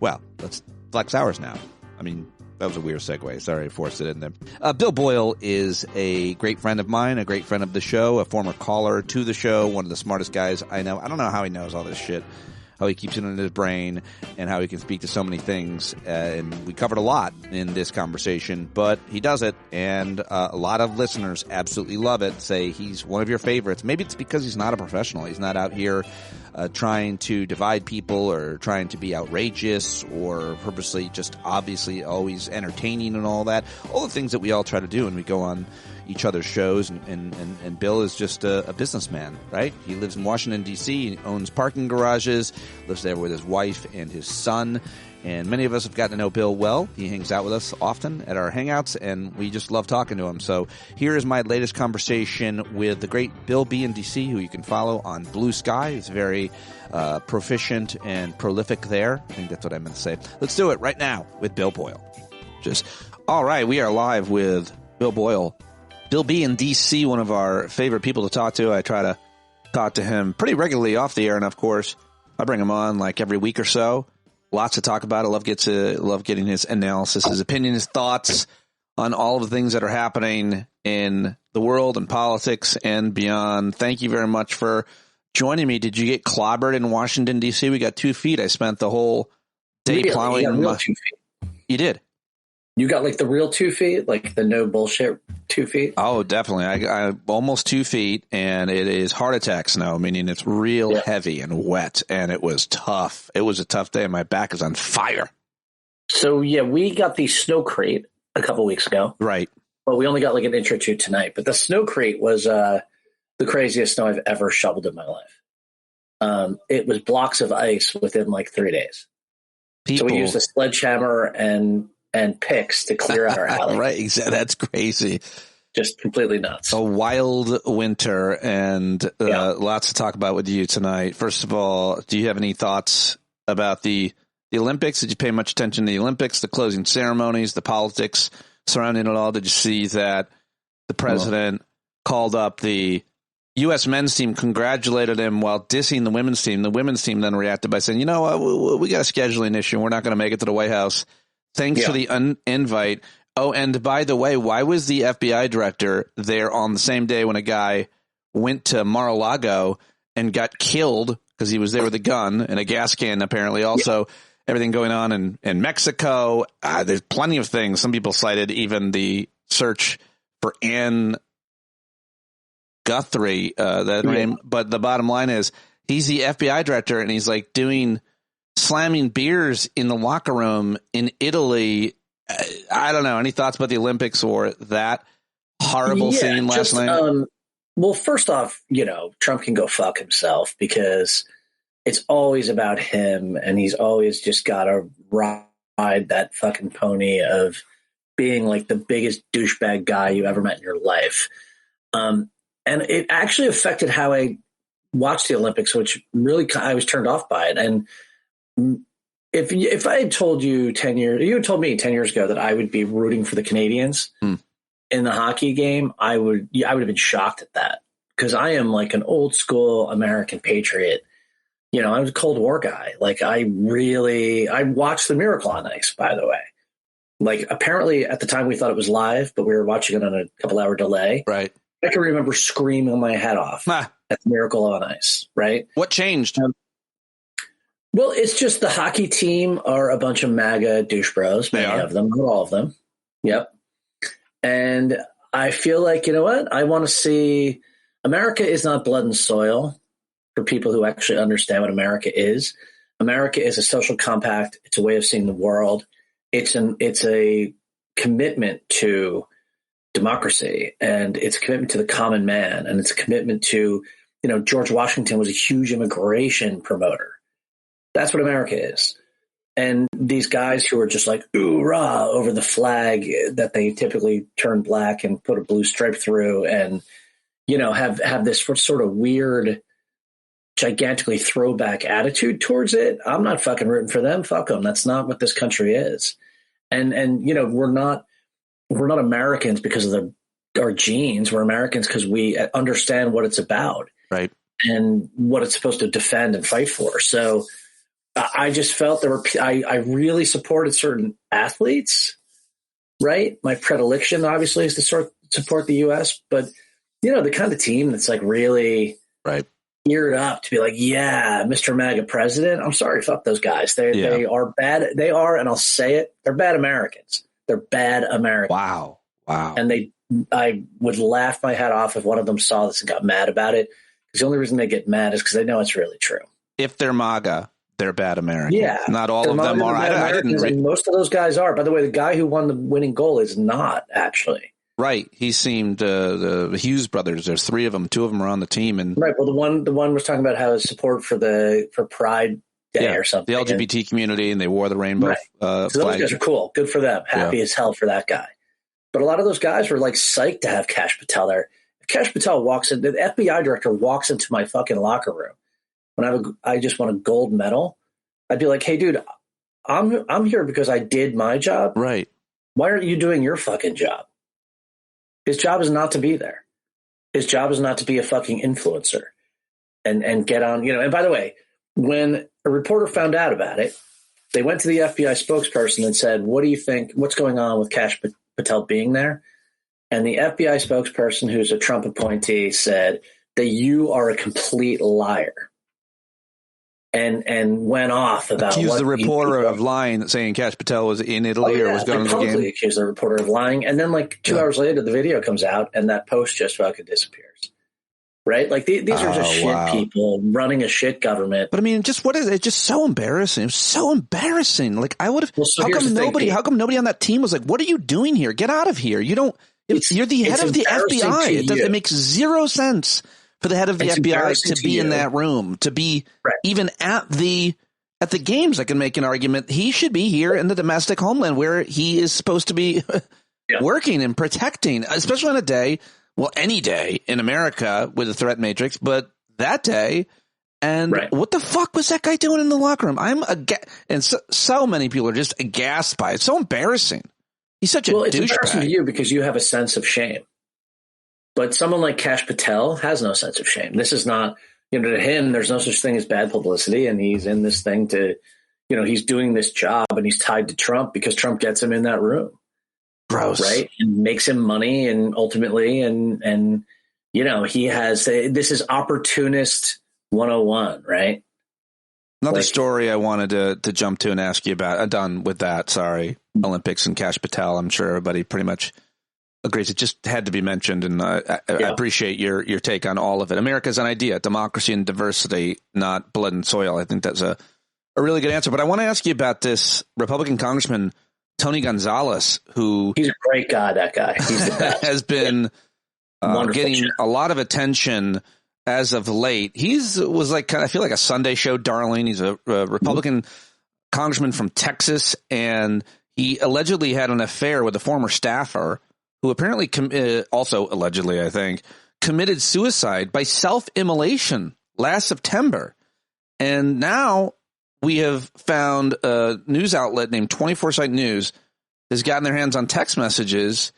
Well, let's flex ours now. I mean, that was a weird segue. Sorry, I forced it in there. Bill Boyle is a great friend of mine, a great friend of the show, a former caller to the show, one of the smartest guys I know. I don't know how he knows all this shit, how he keeps it in his brain, and how he can speak to so many things. And we covered a lot in this conversation, but he does it, and a lot of listeners absolutely love it, say he's one of your favorites. Maybe it's because he's not a professional. He's not out here trying to divide people or trying to be outrageous or purposely just obviously always entertaining and all that. All the things that we all try to do when we go on each other's shows. And Bill is just a businessman, right? He lives in Washington, D.C. He owns parking garages, lives there with his wife and his son. And many of us have gotten to know Bill well. He hangs out with us often at our hangouts, and we just love talking to him. So here is my latest conversation with the great Bill B. in D.C., who you can follow on Blue Sky. He's very proficient and prolific there. I think that's what I meant to say. Let's do it right now with Bill Boyle. All right, we are live with Bill Boyle. Bill B. in D.C., one of our favorite people to talk to. I try to talk to him pretty regularly off the air, and of course, I bring him on like every week or so. Lots to talk about. I love getting his analysis, his opinion, his thoughts on all of the things that are happening in the world and politics and beyond. Thank you very much for joining me. Did you get clobbered in Washington, D.C.? We got 2 feet. I spent the whole day plowing. You got 2 feet. You did? You got like the real 2 feet, like the no bullshit 2 feet? Oh, definitely. I almost 2 feet, and it is heart attack snow, meaning it's real heavy and wet, and it was tough. It was a tough day, and my back is on fire. So, yeah, we got the snow crate a couple weeks ago. Right. But we only got like an inch or two tonight. But the snow crate was the craziest snow I've ever shoveled in my life. It was blocks of ice within like 3 days. So we used a sledgehammer and picks to clear out our alley. Right, exactly. That's crazy. Just completely nuts. A wild winter, and lots to talk about with you tonight. First of all, do you have any thoughts about the Olympics? Did you pay much attention to the Olympics, the closing ceremonies, the politics surrounding it all? Did you see that the president called up the U.S. men's team, congratulated him while dissing the women's team? The women's team then reacted by saying, you know what, we got a scheduling issue. We're not going to make it to the White House. Thanks for the invite. Oh, and by the way, why was the FBI director there on the same day when a guy went to Mar-a-Lago and got killed because he was there with a gun and a gas can, apparently? Also, everything going on in Mexico. There's plenty of things. Some people cited even the search for Ann Guthrie, that name. But the bottom line is he's the FBI director, and he's like slamming beers in the locker room in Italy. I don't know. Any thoughts about the Olympics or that horrible scene last night? Well, first off, Trump can go fuck himself because it's always about him, and he's always just got to ride that fucking pony of being like the biggest douchebag guy you ever met in your life. And it actually affected how I watched the Olympics, which really I was turned off by it. And if I had told you 10 years, you had told me 10 years ago that I would be rooting for the Canadians in the hockey game, I would have been shocked at that because I am like an old school American patriot. I was a Cold War guy. Like I watched the Miracle on Ice, by the way. Like apparently at the time we thought it was live, but we were watching it on a couple-hour delay. Right. I can remember screaming my head off at the Miracle on Ice. Right. What changed? Well, it's just the hockey team are a bunch of MAGA douche bros, many of them, not all of them. Yep. And I feel like, you know what? I want to see America is not blood and soil for people who actually understand what America is. America is a social compact. It's a way of seeing the world. It's a commitment to democracy, and it's a commitment to the common man, and it's a commitment to, George Washington was a huge immigration promoter. That's what America is. And these guys who are just like, ooh-rah, over the flag that they typically turn black and put a blue stripe through and, have this sort of weird, gigantically throwback attitude towards it. I'm not fucking rooting for them. Fuck them. That's not what this country is. And we're not Americans because of our genes. We're Americans because we understand what it's about. Right. And what it's supposed to defend and fight for. So, I just felt I really supported certain athletes, right? My predilection, obviously, is to support the U.S., but, the kind of team that's like really geared up to be like, yeah, Mr. MAGA president. I'm sorry, fuck those guys. They are bad. They are, and I'll say it, they're bad Americans. They're bad Americans. Wow. And I would laugh my head off if one of them saw this and got mad about it. Because the only reason they get mad is because they know it's really true. if they're MAGA, they're bad Americans. Yeah. Not all of them are. I didn't read. Most of those guys are. By the way, the guy who won the winning goal is not, actually. Right. He seemed the Hughes brothers. There's 3 of them. 2 of them are on the team. And right. Well, the one was talking about how his support for Pride Day or something. The LGBT community, and they wore the rainbow so flag. those guys are cool. Good for them. Happy as hell for that guy. But a lot of those guys were like psyched to have Kash Patel there. If Kash Patel walks in, the FBI director walks into my fucking locker room when I just won a gold medal, I'd be like, hey, dude, I'm here because I did my job. Right. Why aren't you doing your fucking job? His job is not to be there. His job is not to be a fucking influencer and get on, And by the way, when a reporter found out about it, they went to the FBI spokesperson and said, what do you think? What's going on with Kash Patel being there? And the FBI spokesperson, who's a Trump appointee, said that you are a complete liar. And went off about accused the reporter of lying, saying Kash Patel was in Italy or was going to the game. Accused the reporter of lying, and then like 2 hours later, the video comes out, and that post just fucking disappears. Right? Like these are just shit people running a shit government. But I mean, just what is it? Just so embarrassing. It was so embarrassing. Like I would have. How come nobody on that team was like, "What are you doing here? Get out of here! You don't. You're the head of the FBI. It makes zero sense." For the head of the FBI to be in that room, to be even at the games, I can make an argument. He should be here in the domestic homeland where he is supposed to be working and protecting, especially on a day, any day in America with a threat matrix, but that day. And what the fuck was that guy doing in the locker room? And so many people are just aghast by it. It's so embarrassing. He's such a douchebag. It's embarrassing to you because you have a sense of shame. But someone like Kash Patel has no sense of shame. This is not, to him, there's no such thing as bad publicity. And he's in this thing he's doing this job and he's tied to Trump because Trump gets him in that room. Gross. Right. And makes him money and ultimately, he has, this is opportunist 101, right? Another story I wanted to jump to and ask you about. I'm done with that. Sorry. Olympics and Kash Patel. I'm sure everybody pretty much agrees. It just had to be mentioned, and I appreciate your take on all of it. America's an idea, democracy and diversity, not blood and soil. I think that's a really good answer. But I want to ask you about this Republican Congressman, Tony Gonzalez, who... He's a great guy, that guy. He's the best. Has been getting a lot of attention as of late. Was like, I feel like a Sunday show darling. He's a Republican congressman from Texas, and he allegedly had an affair with a former staffer who apparently also allegedly, I think, committed suicide by self-immolation last September. And now we have found a news outlet named 24-Site News has gotten their hands on text messages,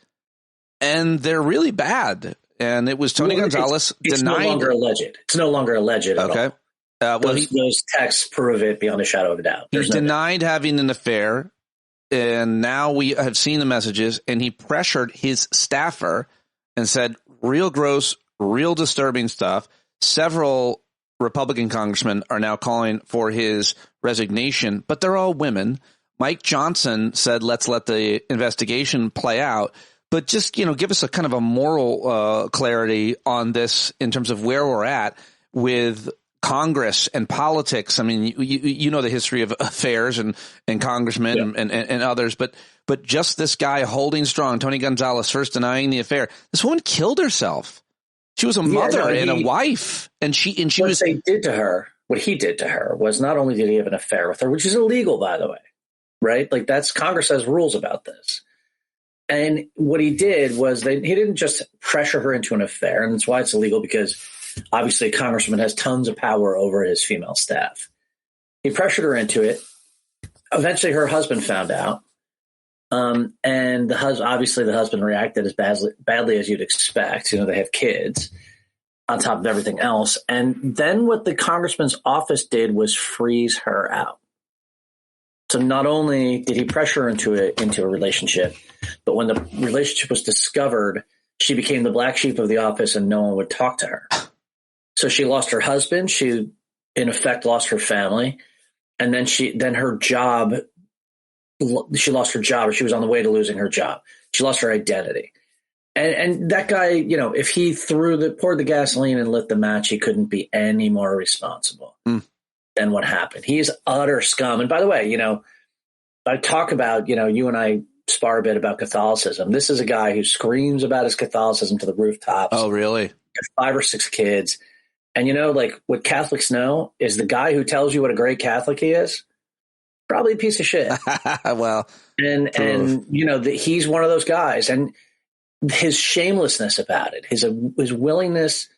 and they're really bad. And it was Tony Gonzalez denied. It's no longer alleged. It's no longer alleged at all. Those texts prove it beyond a shadow of a doubt. He denied having an affair. And now we have seen the messages, and he pressured his staffer and said real gross, real disturbing stuff. Several Republican congressmen are now calling for his resignation, but they're all women. Mike Johnson said, let's let the investigation play out. But just, give us a kind of a moral clarity on this in terms of where we're at with Congress and politics. I mean, you know the history of affairs and congressmen and others, but just this guy holding strong, Tony Gonzalez, first denying the affair. This woman killed herself. She was a mother and a wife, and she was. What he did to her was not only did he have an affair with her, which is illegal, by the way, right? Like Congress has rules about this. And what he did was he didn't just pressure her into an affair, and that's why it's illegal, because obviously, a congressman has tons of power over his female staff. He pressured her into it. Eventually, her husband found out. And the husband reacted as badly as you'd expect. They have kids on top of everything else. And then what the congressman's office did was freeze her out. So not only did he pressure her into a relationship, but when the relationship was discovered, she became the black sheep of the office and no one would talk to her. So she lost her husband. She, in effect, lost her family. And then she lost her job, or she was on the way to losing her job. She lost her identity. And that guy, if he poured the gasoline and lit the match, he couldn't be any more responsible. than what happened. He is utter scum. And by the way, I talk about, you and I spar a bit about Catholicism. This is a guy who screams about his Catholicism to the rooftops. Oh, really? 5 or 6 kids. And, what Catholics know is the guy who tells you what a great Catholic he is, probably a piece of shit. Well, and he's one of those guys. And his shamelessness about it, his willingness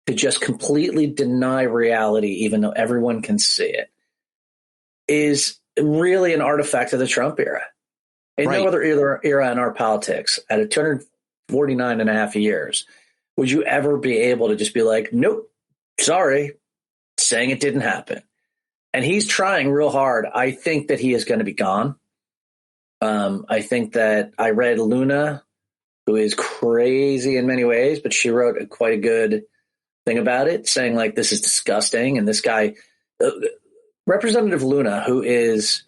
to just completely deny reality, even though everyone can see it, is really an artifact of the Trump era. In no other era in our politics, at a 249 and a half years, would you ever be able to just be like, nope, sorry, saying it didn't happen. And he's trying real hard. I think that he is going to be gone. I think that I read Luna, who is crazy in many ways, but she wrote quite a good thing about it, saying like, this is disgusting. And this guy, Representative Luna, who is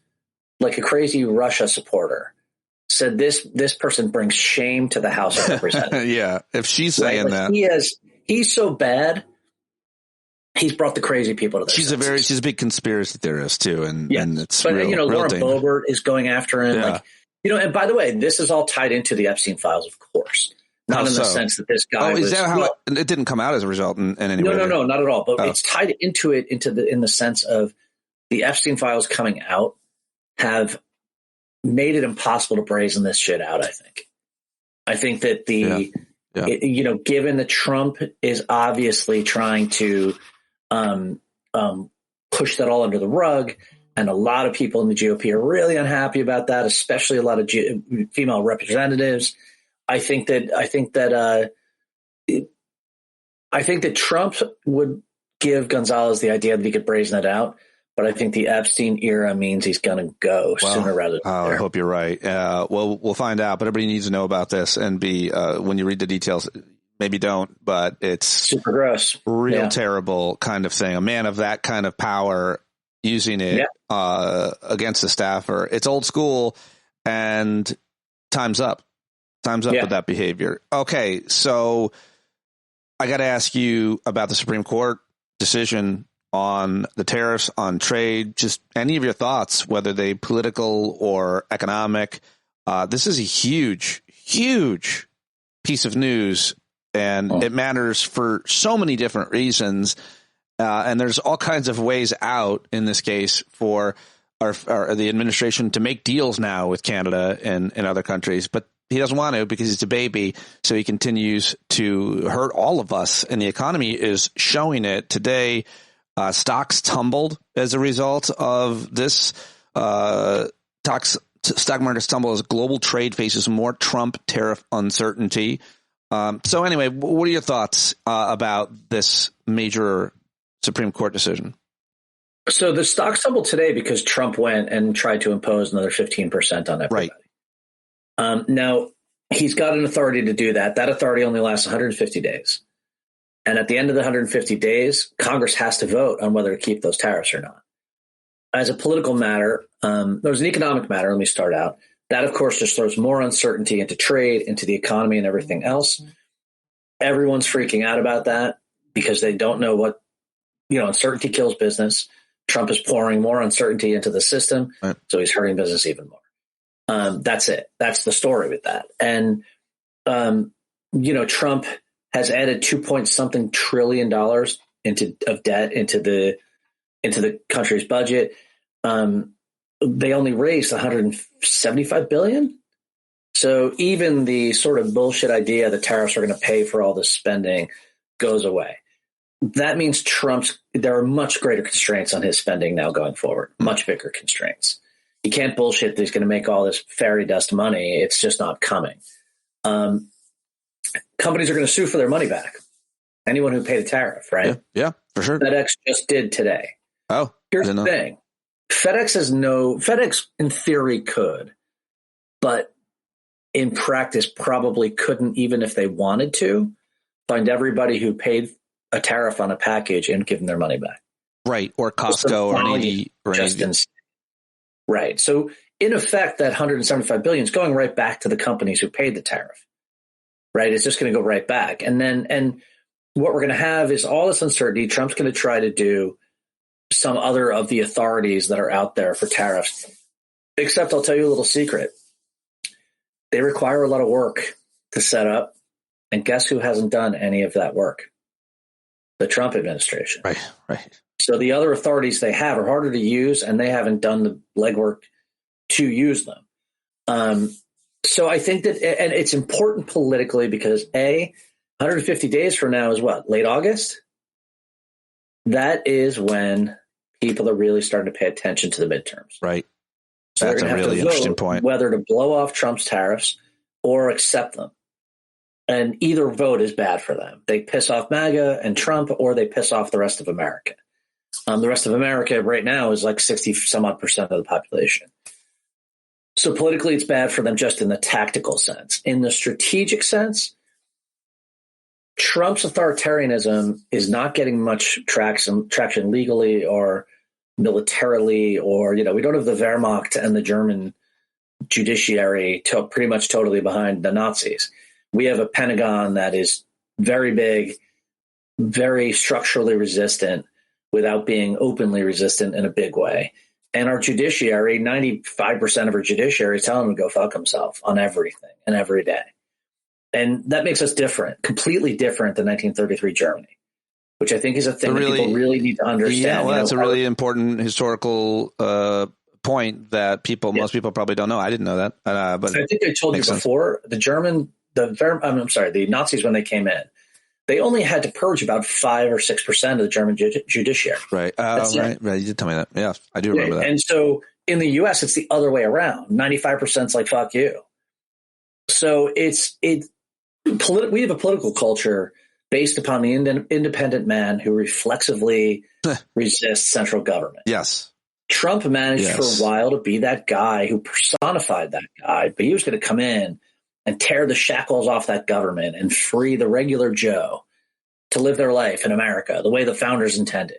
like a crazy Russia supporter, said this person brings shame to the House of Representatives. Yeah, if she's saying that. He's so bad. He's brought the crazy people to their senses. She's a big conspiracy theorist too, and it's but real, Lauren real Boebert is going after him. Yeah. And by the way, this is all tied into the Epstein files, of course. Not in the sense that this guy is that how it didn't come out as a result in any way? No, not at all. But it's tied into it in the sense of the Epstein files coming out have made it impossible to brazen this shit out. I think that given that Trump is obviously trying to push that all under the rug, and a lot of people in the GOP are really unhappy about that, especially a lot of female representatives. I think that Trump would give Gonzalez the idea that he could brazen it out, but I think the Epstein era means he's going to go sooner rather than later. I hope you're right. Well, we'll find out, but everybody needs to know about this and when you read the details, maybe don't, but it's super gross, real terrible kind of thing. A man of that kind of power using it against a staffer. It's old school, and time's up. Time's up with that behavior. Okay, so I got to ask you about the Supreme Court decision on the tariffs, on trade, just any of your thoughts, whether they political or economic. This is a huge, huge piece of news, and it matters for so many different reasons. And there's all kinds of ways out in this case for the administration to make deals now with Canada and other countries, but he doesn't want to because he's a baby. So he continues to hurt all of us, and the economy is showing it today. Stocks tumbled as a result of this. Stock markets tumble as global trade faces more Trump tariff uncertainty. So anyway, what are your thoughts about this major Supreme Court decision? So the stocks tumbled today because Trump went and tried to impose another 15% on everybody. Right. Now, he's got an authority to do that. That authority only lasts 150 days. And at the end of the 150 days, Congress has to vote on whether to keep those tariffs or not. As a political matter, there's an economic matter. Let me start out. That, of course, just throws more uncertainty into trade, into the economy and everything else. Everyone's freaking out about that because they don't know what, uncertainty kills business. Trump is pouring more uncertainty into the system, so he's hurting business even more. That's it. That's the story with that. And, Trump has added $2.something trillion of debt into the country's budget. They only raised $175 billion. So even the sort of bullshit idea that tariffs are going to pay for all this spending goes away. That means there are much greater constraints on his spending now going forward, much bigger constraints. You can't bullshit that he's going to make all this fairy dust money. It's just not coming. Companies are going to sue for their money back. Anyone who paid a tariff, right? Yeah, for sure. FedEx just did today. Oh, here's the thing. FedEx in theory could, but in practice probably couldn't, even if they wanted to, find everybody who paid a tariff on a package and give them their money back. Right. Or Costco or anything. Right. So in effect, that $175 billion is going right back to the companies who paid the tariff. Right. It's just going to go right back. And what we're going to have is all this uncertainty. Trump's going to try to do some other of the authorities that are out there for tariffs. Except I'll tell you a little secret. They require a lot of work to set up. And guess who hasn't done any of that work? The Trump administration. Right. So the other authorities they have are harder to use, and they haven't done the legwork to use them. So I think that, and it's important politically because 150 days from now is what? Late August? That is when people are really starting to pay attention to the midterms. Right. So That's a really interesting point. Whether to blow off Trump's tariffs or accept them. And either vote is bad for them. They piss off MAGA and Trump, or they piss off the rest of America. The rest of America right now is like 60 some odd percent of the population. So politically, it's bad for them just in the tactical sense. In the strategic sense, Trump's authoritarianism is not getting much traction legally or militarily, or, we don't have the Wehrmacht and the German judiciary pretty much totally behind the Nazis. We have a Pentagon that is very big, very structurally resistant without being openly resistant in a big way. And our judiciary, 95% of our judiciary is telling him to go fuck himself on everything and every day. And that makes us different, completely different than 1933 Germany, which I think is a thing that people really need to understand. Yeah, well, that's a really important historical point that most people probably don't know. I didn't know that. But I think I told you before, the Nazis, when they came in, they only had to purge about 5 or 6% of the German judiciary. Right. Right. You did tell me that. Yeah, I do remember that. And so in the U.S., it's the other way around. 95% is like, fuck you. So we have a political culture based upon the independent man who reflexively resists central government. Yes. Trump managed for a while to be that guy who personified that guy, but he was going to come in and tear the shackles off that government and free the regular Joe to live their life in America the way the founders intended.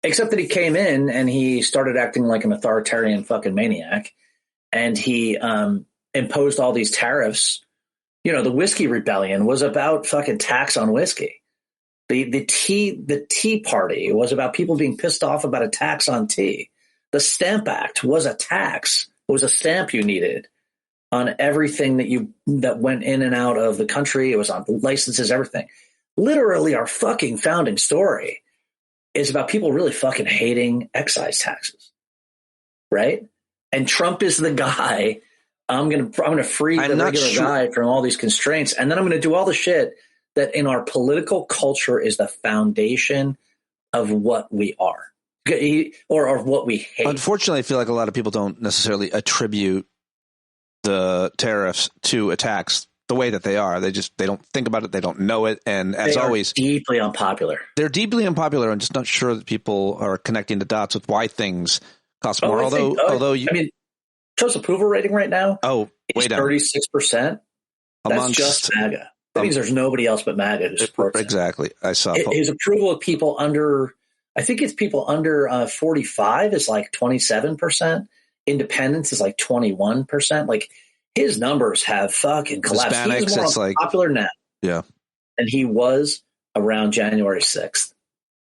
Except that he came in and he started acting like an authoritarian fucking maniac, and he imposed all these tariffs. The whiskey rebellion was about fucking tax on whiskey. The Tea Party was about people being pissed off about a tax on tea. The Stamp Act was a tax. It was a stamp you needed on everything that went in and out of the country. It was on licenses, everything. Literally, our fucking founding story is about people really fucking hating excise taxes, right? And Trump is the guy. I'm gonna free the regular guy from all these constraints, and then I'm gonna do all the shit that in our political culture is the foundation of what we are, or what we hate. Unfortunately, I feel like a lot of people don't necessarily attribute the tariffs to attacks the way that they are. They don't think about it. They don't know it. And as always, deeply unpopular. They're deeply unpopular. I'm just not sure that people are connecting the dots with why things cost more. Trump's approval rating right now is 36%. That's just MAGA. That means there's nobody else but MAGA who supports him. Exactly. I saw his approval of people under, I think it's people under 45 is like 27%. Independence is like 21%. Like, his numbers have fucking collapsed. Hispanics, He's more popular now. Yeah. And he was around January 6th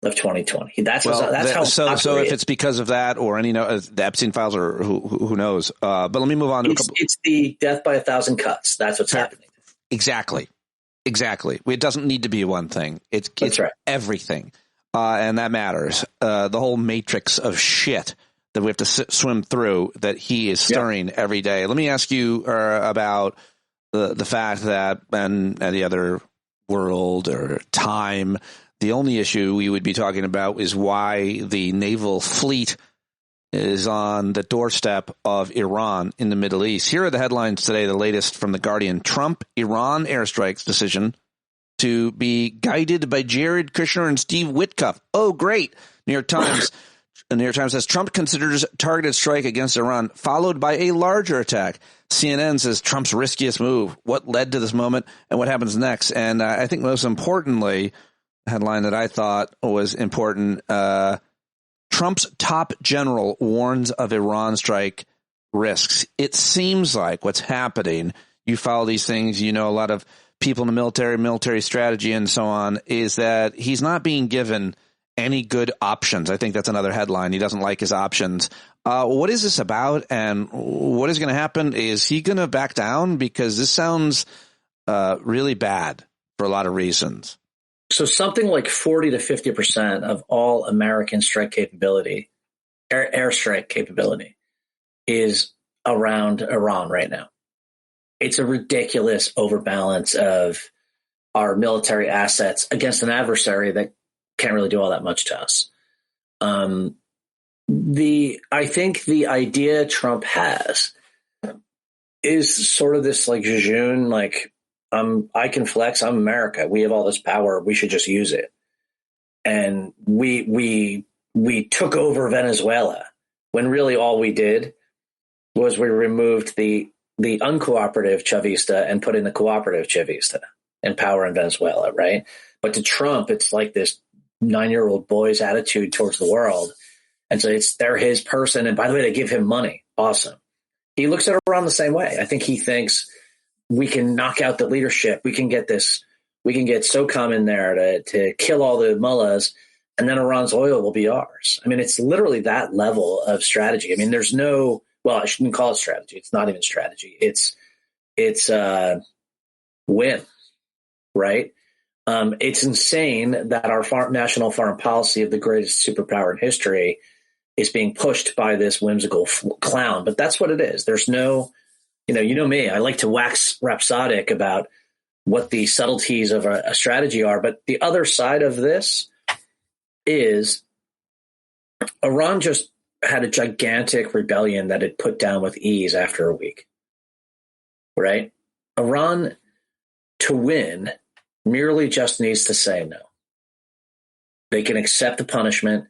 of 2020. So if it's because of that or any the Epstein files, or who knows. But let me move on to it's the death by 1,000 cuts. That's what's happening. Exactly. It doesn't need to be one thing. It's right. Everything. And that matters. The whole matrix of shit that we have to swim through that he is stirring every day. Let me ask you about the fact that in the other world or time, the only issue we would be talking about is why the naval fleet is on the doorstep of Iran in the Middle East. Here are the headlines today, the latest from The Guardian. Trump, Iran airstrikes decision to be guided by Jared Kushner and Steve Witkoff. Oh, great. New York Times. The New York Times says Trump considers targeted strike against Iran, followed by a larger attack. CNN says Trump's riskiest move. What led to this moment and what happens next? And I think most importantly, the headline that I thought was important, Trump's top general warns of Iran strike risks. It seems like what's happening, you follow these things, a lot of people in the military strategy and so on, is that he's not being given any good options. I think that's another headline. He doesn't like his options. What is this about, and what is going to happen? Is he going to back down? Because this sounds really bad for a lot of reasons. So something like 40 to 50% of all American strike capability, airstrike capability, is around Iran right now. It's a ridiculous overbalance of our military assets against an adversary that can't really do all that much to us. I think the idea Trump has is sort of this like jejune, like, I can flex. I'm America. We have all this power. We should just use it. And we took over Venezuela when really all we did was we removed the uncooperative Chavista and put in the cooperative Chavista and power in Venezuela, right? But to Trump, it's like this 9-year-old boy's attitude towards the world. And so they're his person. And by the way, they give him money. Awesome. He looks at Iran the same way. I think he thinks we can knock out the leadership. We can get SOCOM in there to kill all the mullahs, and then Iran's oil will be ours. I mean, it's literally that level of strategy. I mean, there's no, well, I shouldn't call it strategy. It's not even strategy. It's win, right? It's insane that our national foreign policy of the greatest superpower in history is being pushed by this whimsical clown. But that's what it is. There's no, you know me, I like to wax rhapsodic about what the subtleties of a strategy are. But the other side of this is Iran just had a gigantic rebellion that it put down with ease after a week, right? Iran, to win, merely just needs to say no. They can accept the punishment.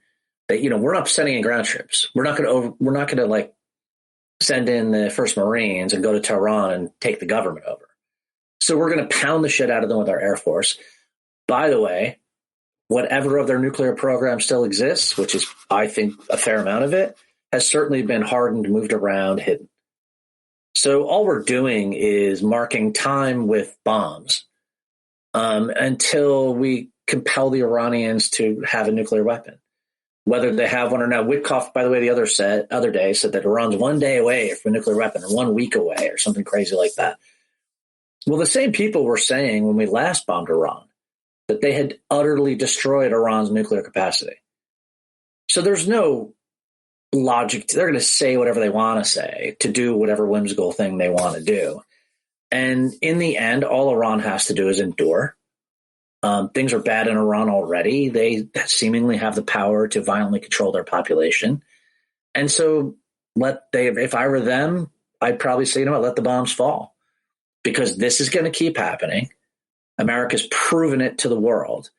We're not sending in ground troops. We're not going to like send in the First Marines and go to Tehran and take the government over. So we're going to pound the shit out of them with our Air Force. By the way, whatever of their nuclear program still exists, which is, I think, a fair amount of it, has certainly been hardened, moved around, hidden. So all we're doing is marking time with bombs until we compel the Iranians to have a nuclear weapon. Whether they have one or not. Witkoff, by the way, the other day said that Iran's 1 day away from a nuclear weapon, or 1 week away, or something crazy like that. Well, the same people were saying when we last bombed Iran that they had utterly destroyed Iran's nuclear capacity. So there's no logic. They're going to say whatever they want to say to do whatever whimsical thing they want to do. And in the end, all Iran has to do is endure. Things are bad in Iran already. They seemingly have the power to violently control their population. And so if I were them, I'd probably say, let the bombs fall, because this is going to keep happening. America's proven it to the world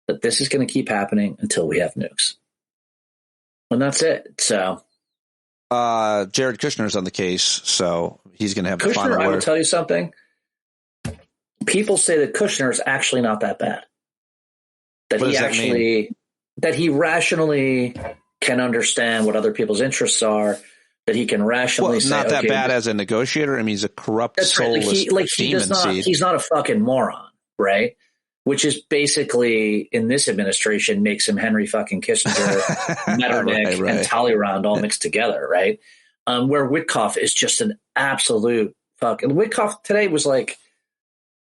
that this is going to keep happening until we have nukes. And that's it. So Jared Kushner's on the case, so he's going to have the final word. I will tell you something. People say that Kushner is actually not that bad. That he rationally can understand what other people's interests are. That he can rationally say, not that bad as a negotiator. I mean, he's a corrupt, soulless demon seed. He's not a fucking moron, right? Which is basically, in this administration, makes him Henry fucking Kissinger, Metternich, right. And Talleyrand all mixed together, right? Where Witkoff is just an absolute fucking. Witkoff today was like,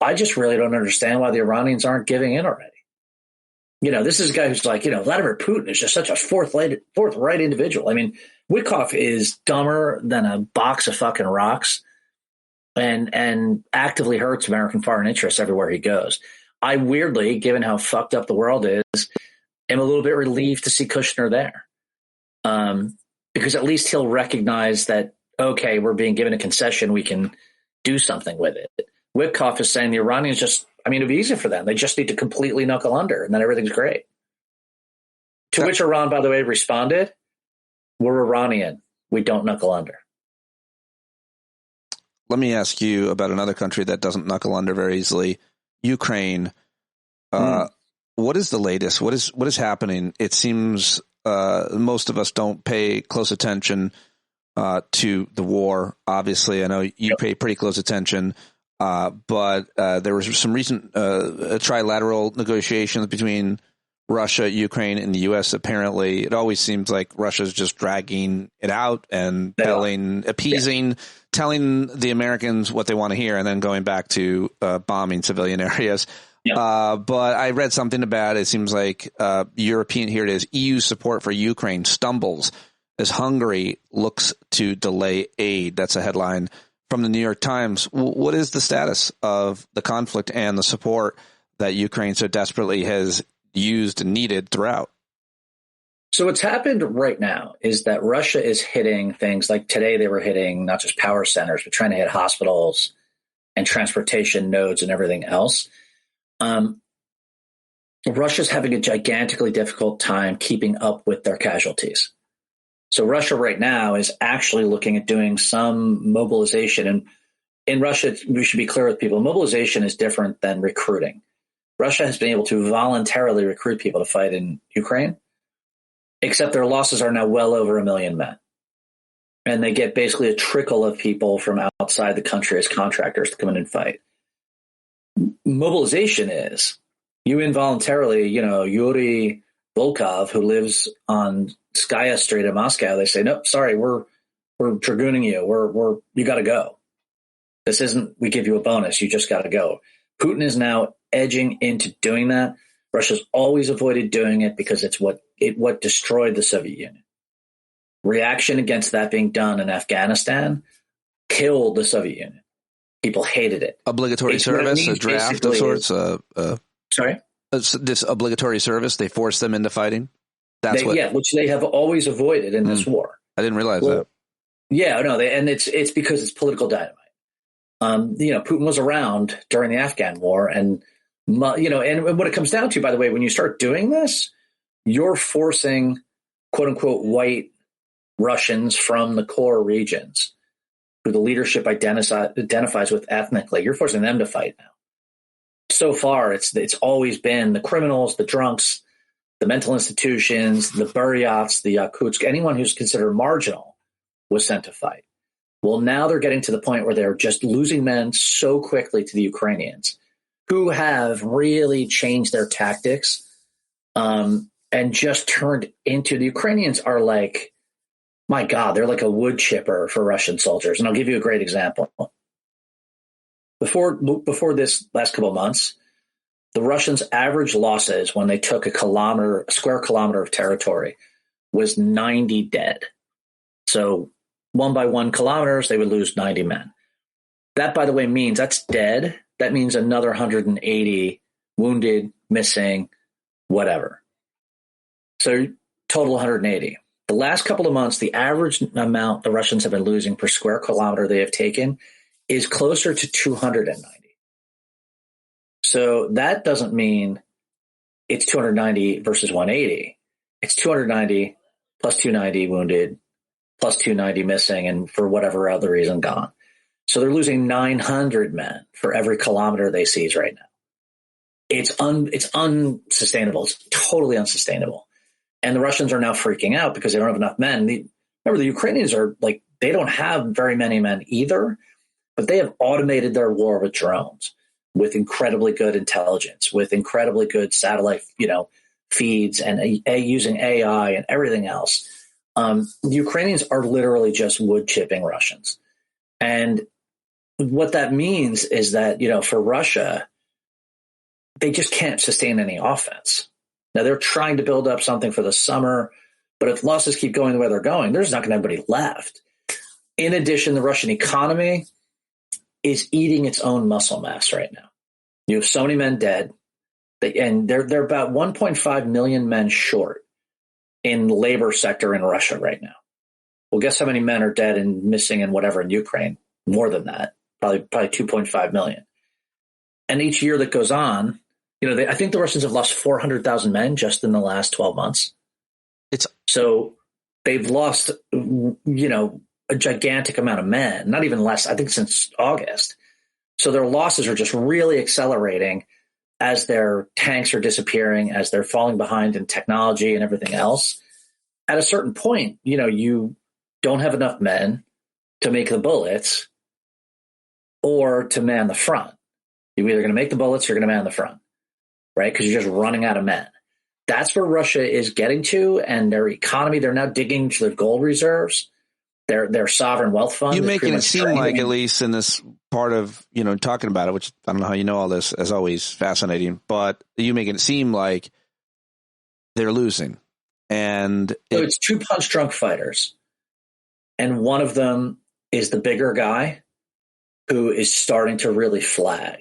I just really don't understand why the Iranians aren't giving in already. This is a guy who's like, Vladimir Putin is just such a forthright individual. I mean, Witkoff is dumber than a box of fucking rocks and actively hurts American foreign interests everywhere he goes. I weirdly, given how fucked up the world is, am a little bit relieved to see Kushner there. Because at least he'll recognize that, okay, we're being given a concession, we can do something with it. Witkoff is saying the Iranians it'd be easy for them. They just need to completely knuckle under, and then everything's great. To which Iran, by the way, responded, we're Iranian. We don't knuckle under. Let me ask you about another country that doesn't knuckle under very easily, Ukraine. What is the latest? What is happening? It seems most of us don't pay close attention to the war. Obviously, I know you pay pretty close attention. But there was some recent trilateral negotiations between Russia, Ukraine, and the U.S. Apparently, it always seems like Russia's just dragging it out and appeasing, telling the Americans what they want to hear, and then going back to bombing civilian areas. But I read something about it seems like EU support for Ukraine stumbles as Hungary looks to delay aid. That's a headline from the New York Times. What is the status of the conflict and the support that Ukraine so desperately has used and needed throughout? So what's happened right now is that Russia is hitting things like today they were hitting not just power centers, but trying to hit hospitals and transportation nodes and everything else. Russia's having a gigantically difficult time keeping up with their casualties. So Russia right now is actually looking at doing some mobilization. And in Russia, we should be clear with people, mobilization is different than recruiting. Russia has been able to voluntarily recruit people to fight in Ukraine, except their losses are now well over 1 million men. And they get basically a trickle of people from outside the country as contractors to come in and fight. Mobilization is you involuntarily, Yuri Volkov, who lives on Skaya Street in Moscow, they say, nope, sorry, we're dragooning you. You got to go. This isn't, we give you a bonus. You just got to go. Putin is now edging into doing that. Russia's always avoided doing it because it's what destroyed the Soviet Union. Reaction against that being done in Afghanistan killed the Soviet Union. People hated it. Obligatory service, a draft of sorts. Sorry? This obligatory service, they forced them into fighting? Which they have always avoided in this war. I didn't realize that. Yeah, no, it's because it's political dynamite. Putin was around during the Afghan war, and and what it comes down to, by the way, when you start doing this, you're forcing quote unquote white Russians from the core regions who the leadership identifies with ethnically. You're forcing them to fight now. So far, it's always been the criminals, the drunks, the mental institutions, the Buryats, the Yakuts, anyone who's considered marginal was sent to fight. Well, now they're getting to the point where they're just losing men so quickly to the Ukrainians, who have really changed their tactics and just turned into the Ukrainians are like, my God, they're like a wood chipper for Russian soldiers. And I'll give you a great example. Before this last couple of months, the Russians' average losses when they took a square kilometer of territory was 90 dead. So 1 by 1 kilometers, they would lose 90 men. That, by the way, means that's dead. That means another 180 wounded, missing, whatever. So total 180. The last couple of months, the average amount the Russians have been losing per square kilometer they have taken is closer to 290. So that doesn't mean it's 290 versus 180. It's 290 plus 290 wounded plus 290 missing and for whatever other reason gone. So they're losing 900 men for every kilometer they seize right now. It's unsustainable. It's totally unsustainable. And the Russians are now freaking out because they don't have enough men. Remember, the Ukrainians are like, they don't have very many men either, but they have automated their war with drones, with incredibly good intelligence, with incredibly good satellite, feeds and using AI and everything else. The Ukrainians are literally just wood chipping Russians. And what that means is that, for Russia, they just can't sustain any offense. Now they're trying to build up something for the summer, but if losses keep going the way they're going, there's not going to have anybody left. In addition, the Russian economy is eating its own muscle mass right now. You have so many men dead, and they're about 1.5 million men short in the labor sector in Russia right now. Well, guess how many men are dead and missing and whatever in Ukraine? More than that, probably 2.5 million. And each year that goes on, I think the Russians have lost 400,000 men just in the last 12 months. So they've lost, a gigantic amount of men, not even less, I think since August. So their losses are just really accelerating as their tanks are disappearing, as they're falling behind in technology and everything else. At a certain point, you don't have enough men to make the bullets or to man the front. You're either going to make the bullets or you're going to man the front, right? Because you're just running out of men. that's where Russia is getting to, and their economy. They're now digging into their gold reserves, their sovereign wealth fund. You're making it seem like, at least in this part of, talking about it, which I don't know how you know all this, as always, fascinating, but you making it seem like they're losing. And so it's two punch drunk fighters. And one of them is the bigger guy who is starting to really flag.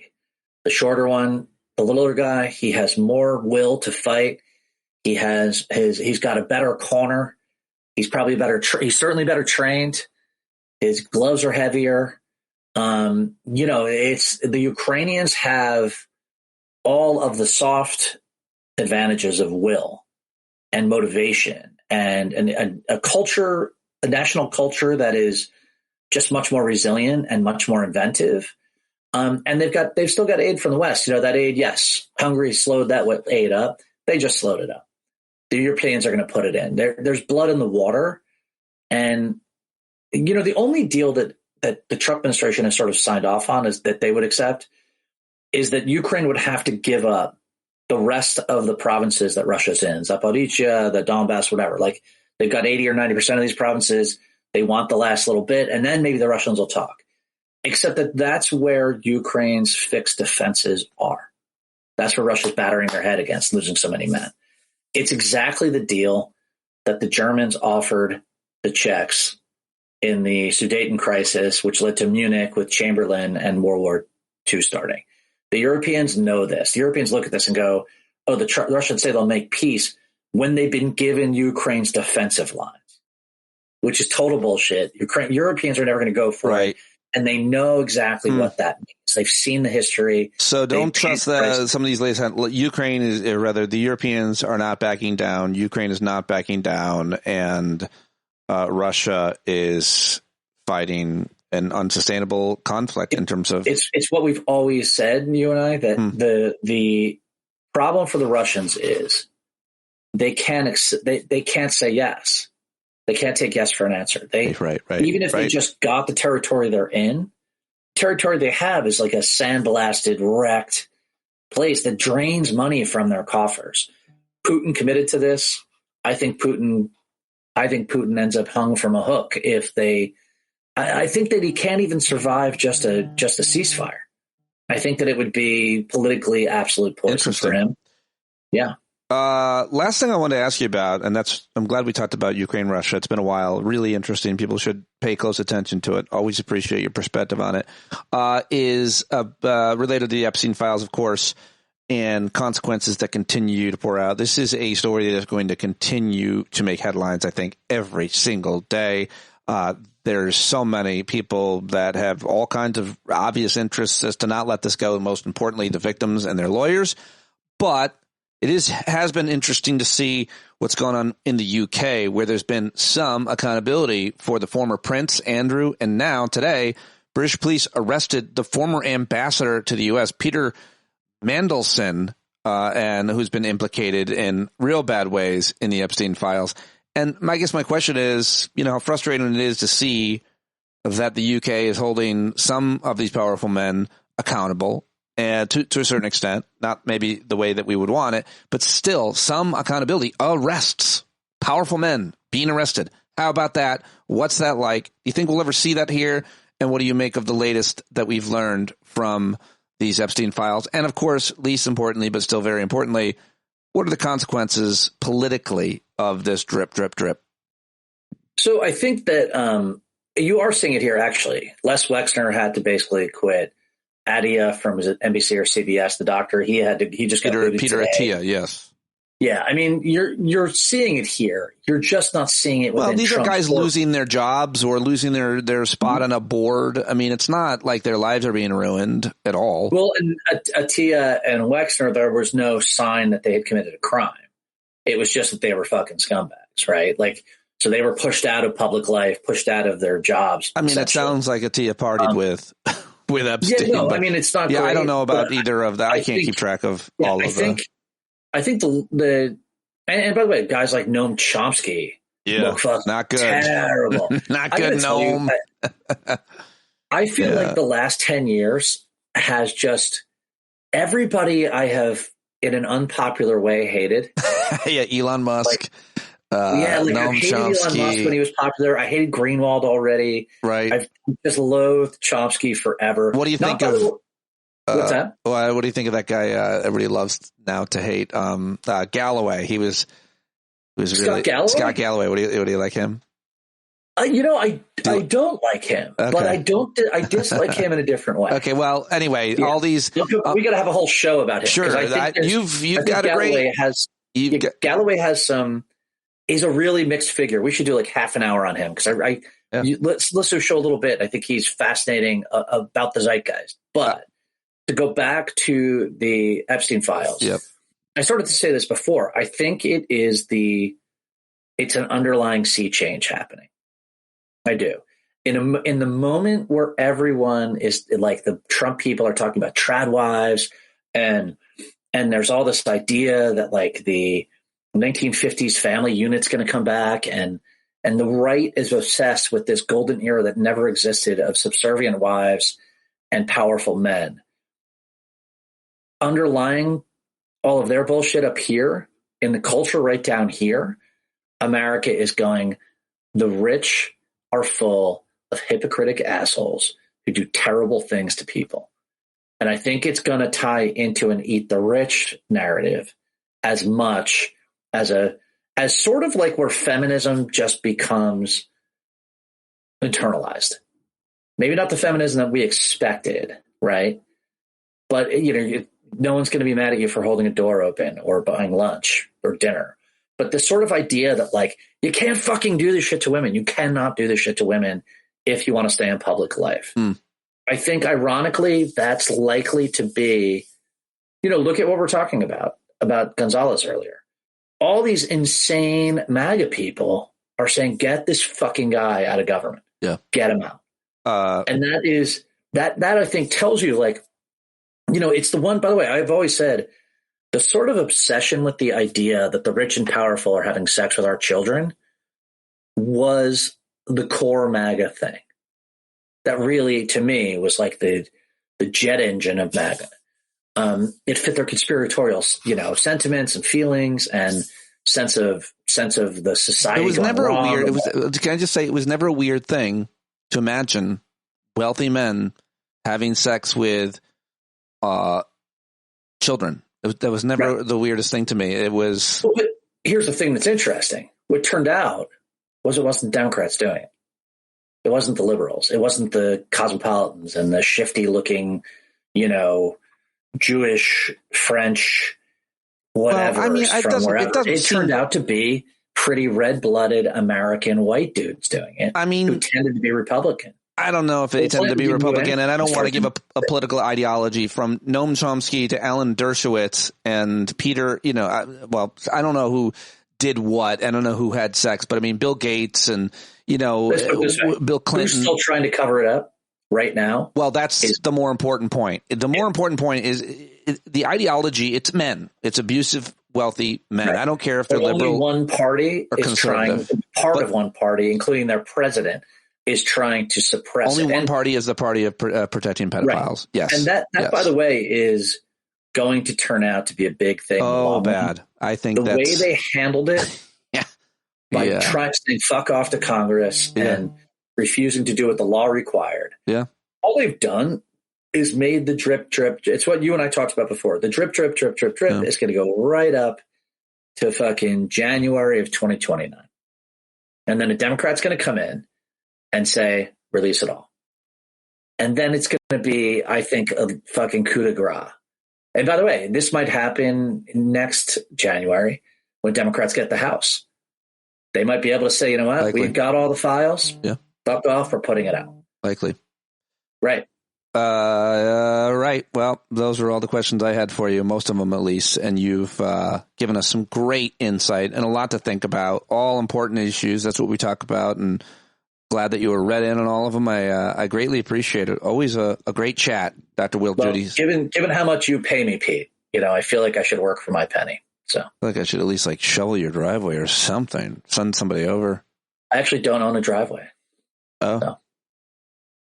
The shorter one, the littler guy, he has more will to fight. He's got a better corner. He's probably he's certainly better trained. His gloves are heavier. It's the Ukrainians have all of the soft advantages of will and motivation and a culture, a national culture that is just much more resilient and much more inventive. And they've still got aid from the West. That aid, yes, Hungary slowed that aid up. They just slowed it up. The Europeans are going to put it in. There's blood in the water. And, the only deal that the Trump administration has sort of signed off on is that they would accept is that Ukraine would have to give up the rest of the provinces that Russia's in, Zaporizhia, the Donbass, whatever. Like, they've got 80 or 90% of these provinces. They want the last little bit, and then maybe the Russians will talk. Except that that's where Ukraine's fixed defenses are. That's where Russia's battering their head against losing so many men. It's exactly the deal that the Germans offered the Czechs in the Sudeten crisis, which led to Munich with Chamberlain and World War II starting. The Europeans know this. The Europeans look at this and go, oh, the Russians say they'll make peace when they've been given Ukraine's defensive lines, which is total bullshit. Europeans are never going to go for it. And they know exactly what that means. They've seen the history. So don't trust some of these latest. Ukraine is, or rather, the Europeans are not backing down. Ukraine is not backing down, and Russia is fighting an unsustainable conflict in terms of. It's what we've always said, you and I, that the problem for the Russians is they can't say yes. They can't take yes for an answer. Even if they just got the territory they're in, territory they have is like a sandblasted, wrecked place that drains money from their coffers. Putin committed to this. I think Putin ends up hung from a hook if they. I think that he can't even survive just a ceasefire. I think that it would be politically absolute poison for him. Yeah. Last thing I wanted to ask you about, and I'm glad we talked about Ukraine, Russia. It's been a while. Really interesting. People should pay close attention to it. Always appreciate your perspective on it. Is related to the Epstein files, of course, and consequences that continue to pour out. This is a story that is going to continue to make headlines, I think, every single day. There's so many people that have all kinds of obvious interests as to not let this go. Most importantly, the victims and their lawyers. But it has been interesting to see what's going on in the UK, where there's been some accountability for the former Prince, Andrew, and now today, British police arrested the former ambassador to the U.S., Peter Mandelson, and who's been implicated in real bad ways in the Epstein files. And I guess my question is, how frustrating it is to see that the UK is holding some of these powerful men accountable. And to a certain extent, not maybe the way that we would want it, but still some accountability. Arrests, powerful men being arrested. How about that? What's that like? Do you think we'll ever see that here? And what do you make of the latest that we've learned from these Epstein files? And of course, least importantly, but still very importantly, what are the consequences politically of this drip, drip, drip? So I think that you are seeing it here, actually. Les Wexner had to basically quit. Adia from, is it NBC or CBS, the doctor, he just got Peter Attia, yes. Yeah, I mean, you're seeing it here. You're just not seeing it within these Trump's are guys losing their jobs or losing their spot on a board. I mean, it's not like their lives are being ruined at all. Well, in Attia and Wexner, there was no sign that they had committed a crime. It was just that they were fucking scumbags, right? Like, so they were pushed out of public life, pushed out of their jobs. I mean, it sounds like Attia partied with Epstein. Yeah, no, I mean, it's not. Yeah, great, I don't know about either of that. I can't keep track of all of them. I think and by the way, guys like Noam Chomsky, look not good, terrible, not good. Noam. I feel like the last 10 years has just everybody I have in an unpopular way hated Yeah, Elon Musk. I hated Chomsky. Elon Musk when he was popular. I hated Greenwald already. Right. I've just loathed Chomsky forever. What do you think of? What's that? What do you think of that guy? Everybody loves now to hate Galloway. He was Scott Galloway. Scott Galloway. What do you like him? I don't like him, okay. but I dislike him in a different way. Okay, well, anyway, all these we got to have a whole show about him. Sure, you've got a great. Galloway has some. He's a really mixed figure. We should do like half an hour on him because let's do a show a little bit. I think he's fascinating about the zeitgeist. But to go back to the Epstein files, I started to say this before. I think it's an underlying sea change happening. I do. In the moment where everyone is like the Trump people are talking about trad wives and there's all this idea that like the 1950s family unit's going to come back and the right is obsessed with this golden era that never existed of subservient wives and powerful men. Underlying all of their bullshit up here in the culture right down here, America is going, the rich are full of hypocritic assholes who do terrible things to people. And I think it's going to tie into an eat the rich narrative as much as sort of like where feminism just becomes internalized. Maybe not the feminism that we expected, right? But no one's going to be mad at you for holding a door open or buying lunch or dinner. But the sort of idea that like you can't fucking do this shit to women. You cannot do this shit to women if you want to stay in public life. I think ironically that's likely to be, look at what we're talking about Gonzalez earlier. All these insane MAGA people are saying, get this fucking guy out of government. Yeah. Get him out. And that I think tells you like, it's the one, by the way, I've always said the sort of obsession with the idea that the rich and powerful are having sex with our children was the core MAGA thing. That really, to me, was like the jet engine of MAGA. It fit their conspiratorial, sentiments and feelings and sense of the society. It was never wrong. a weird. Can I just say it was never a weird thing to imagine wealthy men having sex with children. That was never the weirdest thing to me. It was. But here's the thing that's interesting. What turned out was it wasn't the Democrats doing it. It wasn't the liberals. It wasn't the cosmopolitans and the shifty looking, Jewish, French, whatever. Well, I mean, it turned out to be pretty red-blooded American white dudes doing it. I mean, who tended to be Republican. I don't know if it tended to be Republican, and I don't want to give a political ideology from Noam Chomsky to Alan Dershowitz and Peter. I don't know who did what. I don't know who had sex, but I mean, Bill Gates and Bill Clinton. Who's still trying to cover it up right now? Well, that's the more important point. The more important point is the ideology. It's men. It's abusive, wealthy men. Right. I don't care if they're liberal. Only one party or is trying. Of one party, including their president, is trying to suppress. Only one party is the party of protecting pedophiles. Right. Yes, and that by the way, is going to turn out to be a big thing. Oh, bad! I think the way they handled it. By trying to say fuck off to Congress and refusing to do what the law required. Yeah. All they've done is made the drip. It's what you and I talked about before. The drip is going to go right up to fucking January of 2029. And then a Democrat's going to come in and say, release it all. And then it's going to be, I think, a fucking coup de grace. And by the way, this might happen next January when Democrats get the House. They might be able to say, you know what, likely. We've got all the files. Yeah. Fuck off, we're putting it out. Likely. Right. Right. Well, those are all the questions I had for you, most of them at least. And you've given us some great insight and a lot to think about, all important issues. That's what we talk about. And glad that you were read in on all of them. I greatly appreciate it. Always a great chat, Dr. Will Judy. Given how much you pay me, Pete, I feel like I should work for my penny. So I feel like I should at least shovel your driveway or something. Send somebody over. I actually don't own a driveway. Oh. So.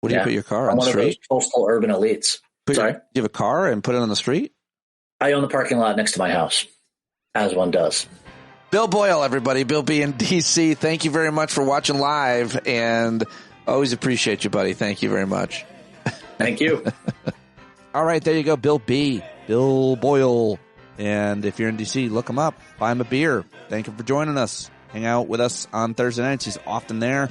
What do you put your car on the street? One of those postal urban elites. Sorry? You have a car and put it on the street? I own the parking lot next to my house. As one does. Bill Boyle, everybody. Bill B in D.C. Thank you very much for watching live, and always appreciate you, buddy. Thank you very much. Thank you. All right, there you go, Bill B. Bill Boyle. And if you're in D.C., look him up. Buy him a beer. Thank him for joining us. Hang out with us on Thursday nights. He's often there,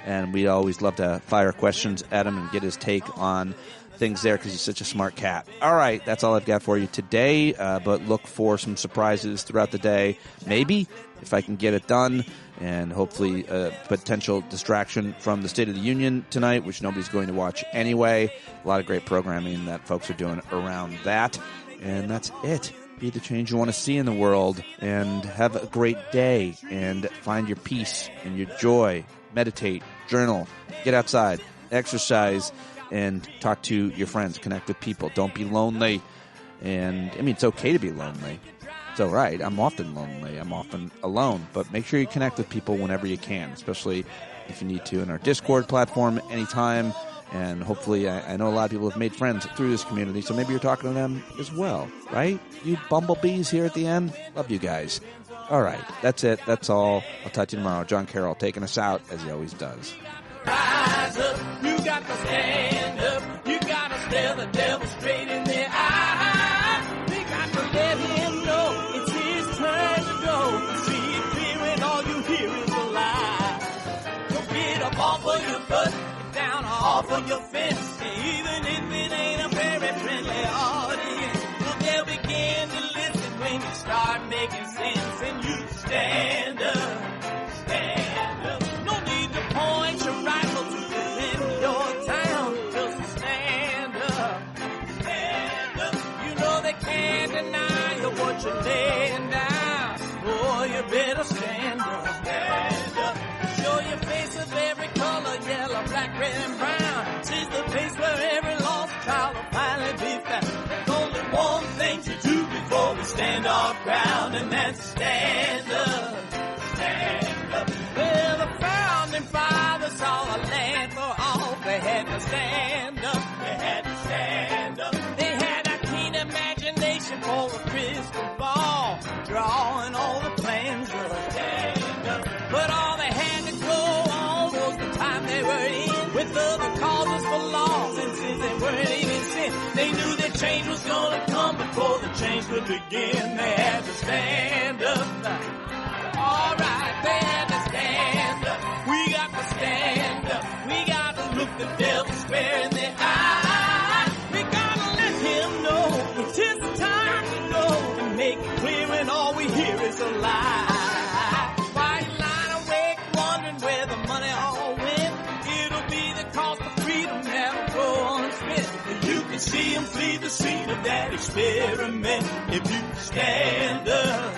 and we always love to fire questions at him and get his take on things there because he's such a smart cat. All right, that's all I've got for you today, but look for some surprises throughout the day. Maybe, if I can get it done, and hopefully a potential distraction from the State of the Union tonight, which nobody's going to watch anyway. A lot of great programming that folks are doing around that, and that's it. Be the change you want to see in the world, and have a great day, and find your peace and your joy. Meditate, journal, get outside, exercise, and talk to your friends, connect with people. Don't be lonely. And, I mean, it's okay to be lonely. It's all right. I'm often lonely. I'm often alone. But make sure you connect with people whenever you can, especially if you need to in our Discord platform anytime. And hopefully, I know a lot of people have made friends through this community, so maybe you're talking to them as well, right? You bumblebees here at the end. Love you guys. All right. That's it. That's all. I'll talk to you tomorrow. John Carroll taking us out, as he always does. Rise up, you got to stand up, you got to stare the devil straight in the eye. We got to let him know it's his turn to go. See it clear when all you hear is a lie. So get up off of your butt, get down off of your fence, and even if it ain't a very friendly audience, well, they'll begin to listen when you start making sense, and you stand up, stand up. No need to point your rifle to defend your town. Just stand up, stand up. You know they can't deny you what you're laying down. Boy, you better stand up, stand up. Show your face of every color, yellow, black, red, and brown. This is the place where every lost child will finally be found. There's only one thing to do before we stand our ground, and that's stand up, stand up. Well, the founding fathers saw a land for all. They had to stand up, they had to stand up. They had a keen imagination for a crystal ball, drawing all the plans of stand up. But all they had to go on was the time they were in, with other causes for laws, and since they weren't even sin, they knew that change was gonna come before the change would begin. They had to stand up. All right, they had to stand up. We got to stand up. We got to look the devil square in the eye. We got to let him know it's his time to go, and make it clear when all we hear is a lie. Why you lying awake wondering where the money all went? It'll be the cost of freedom that'll go unspent. You can see him flee the scene of that experiment if you stand up.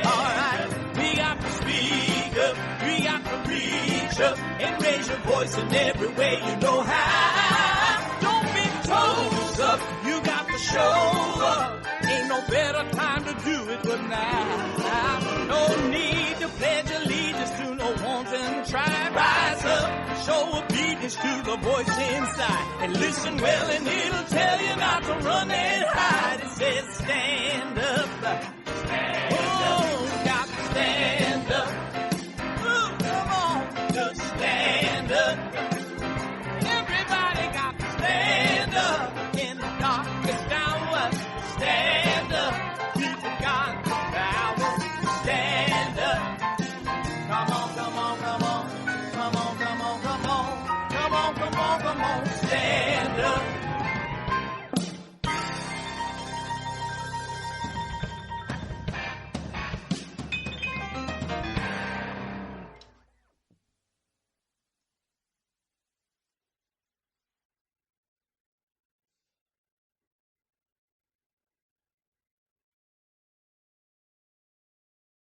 All right. We got to speak up, we got to reach up, and raise your voice in every way you know how. Don't be toes up, you got to show up. Ain't no better time to do it but now. No need to pledge allegiance to no wanton tribe. Rise up, show obedience to the voice inside, and listen well and it'll tell you not to run and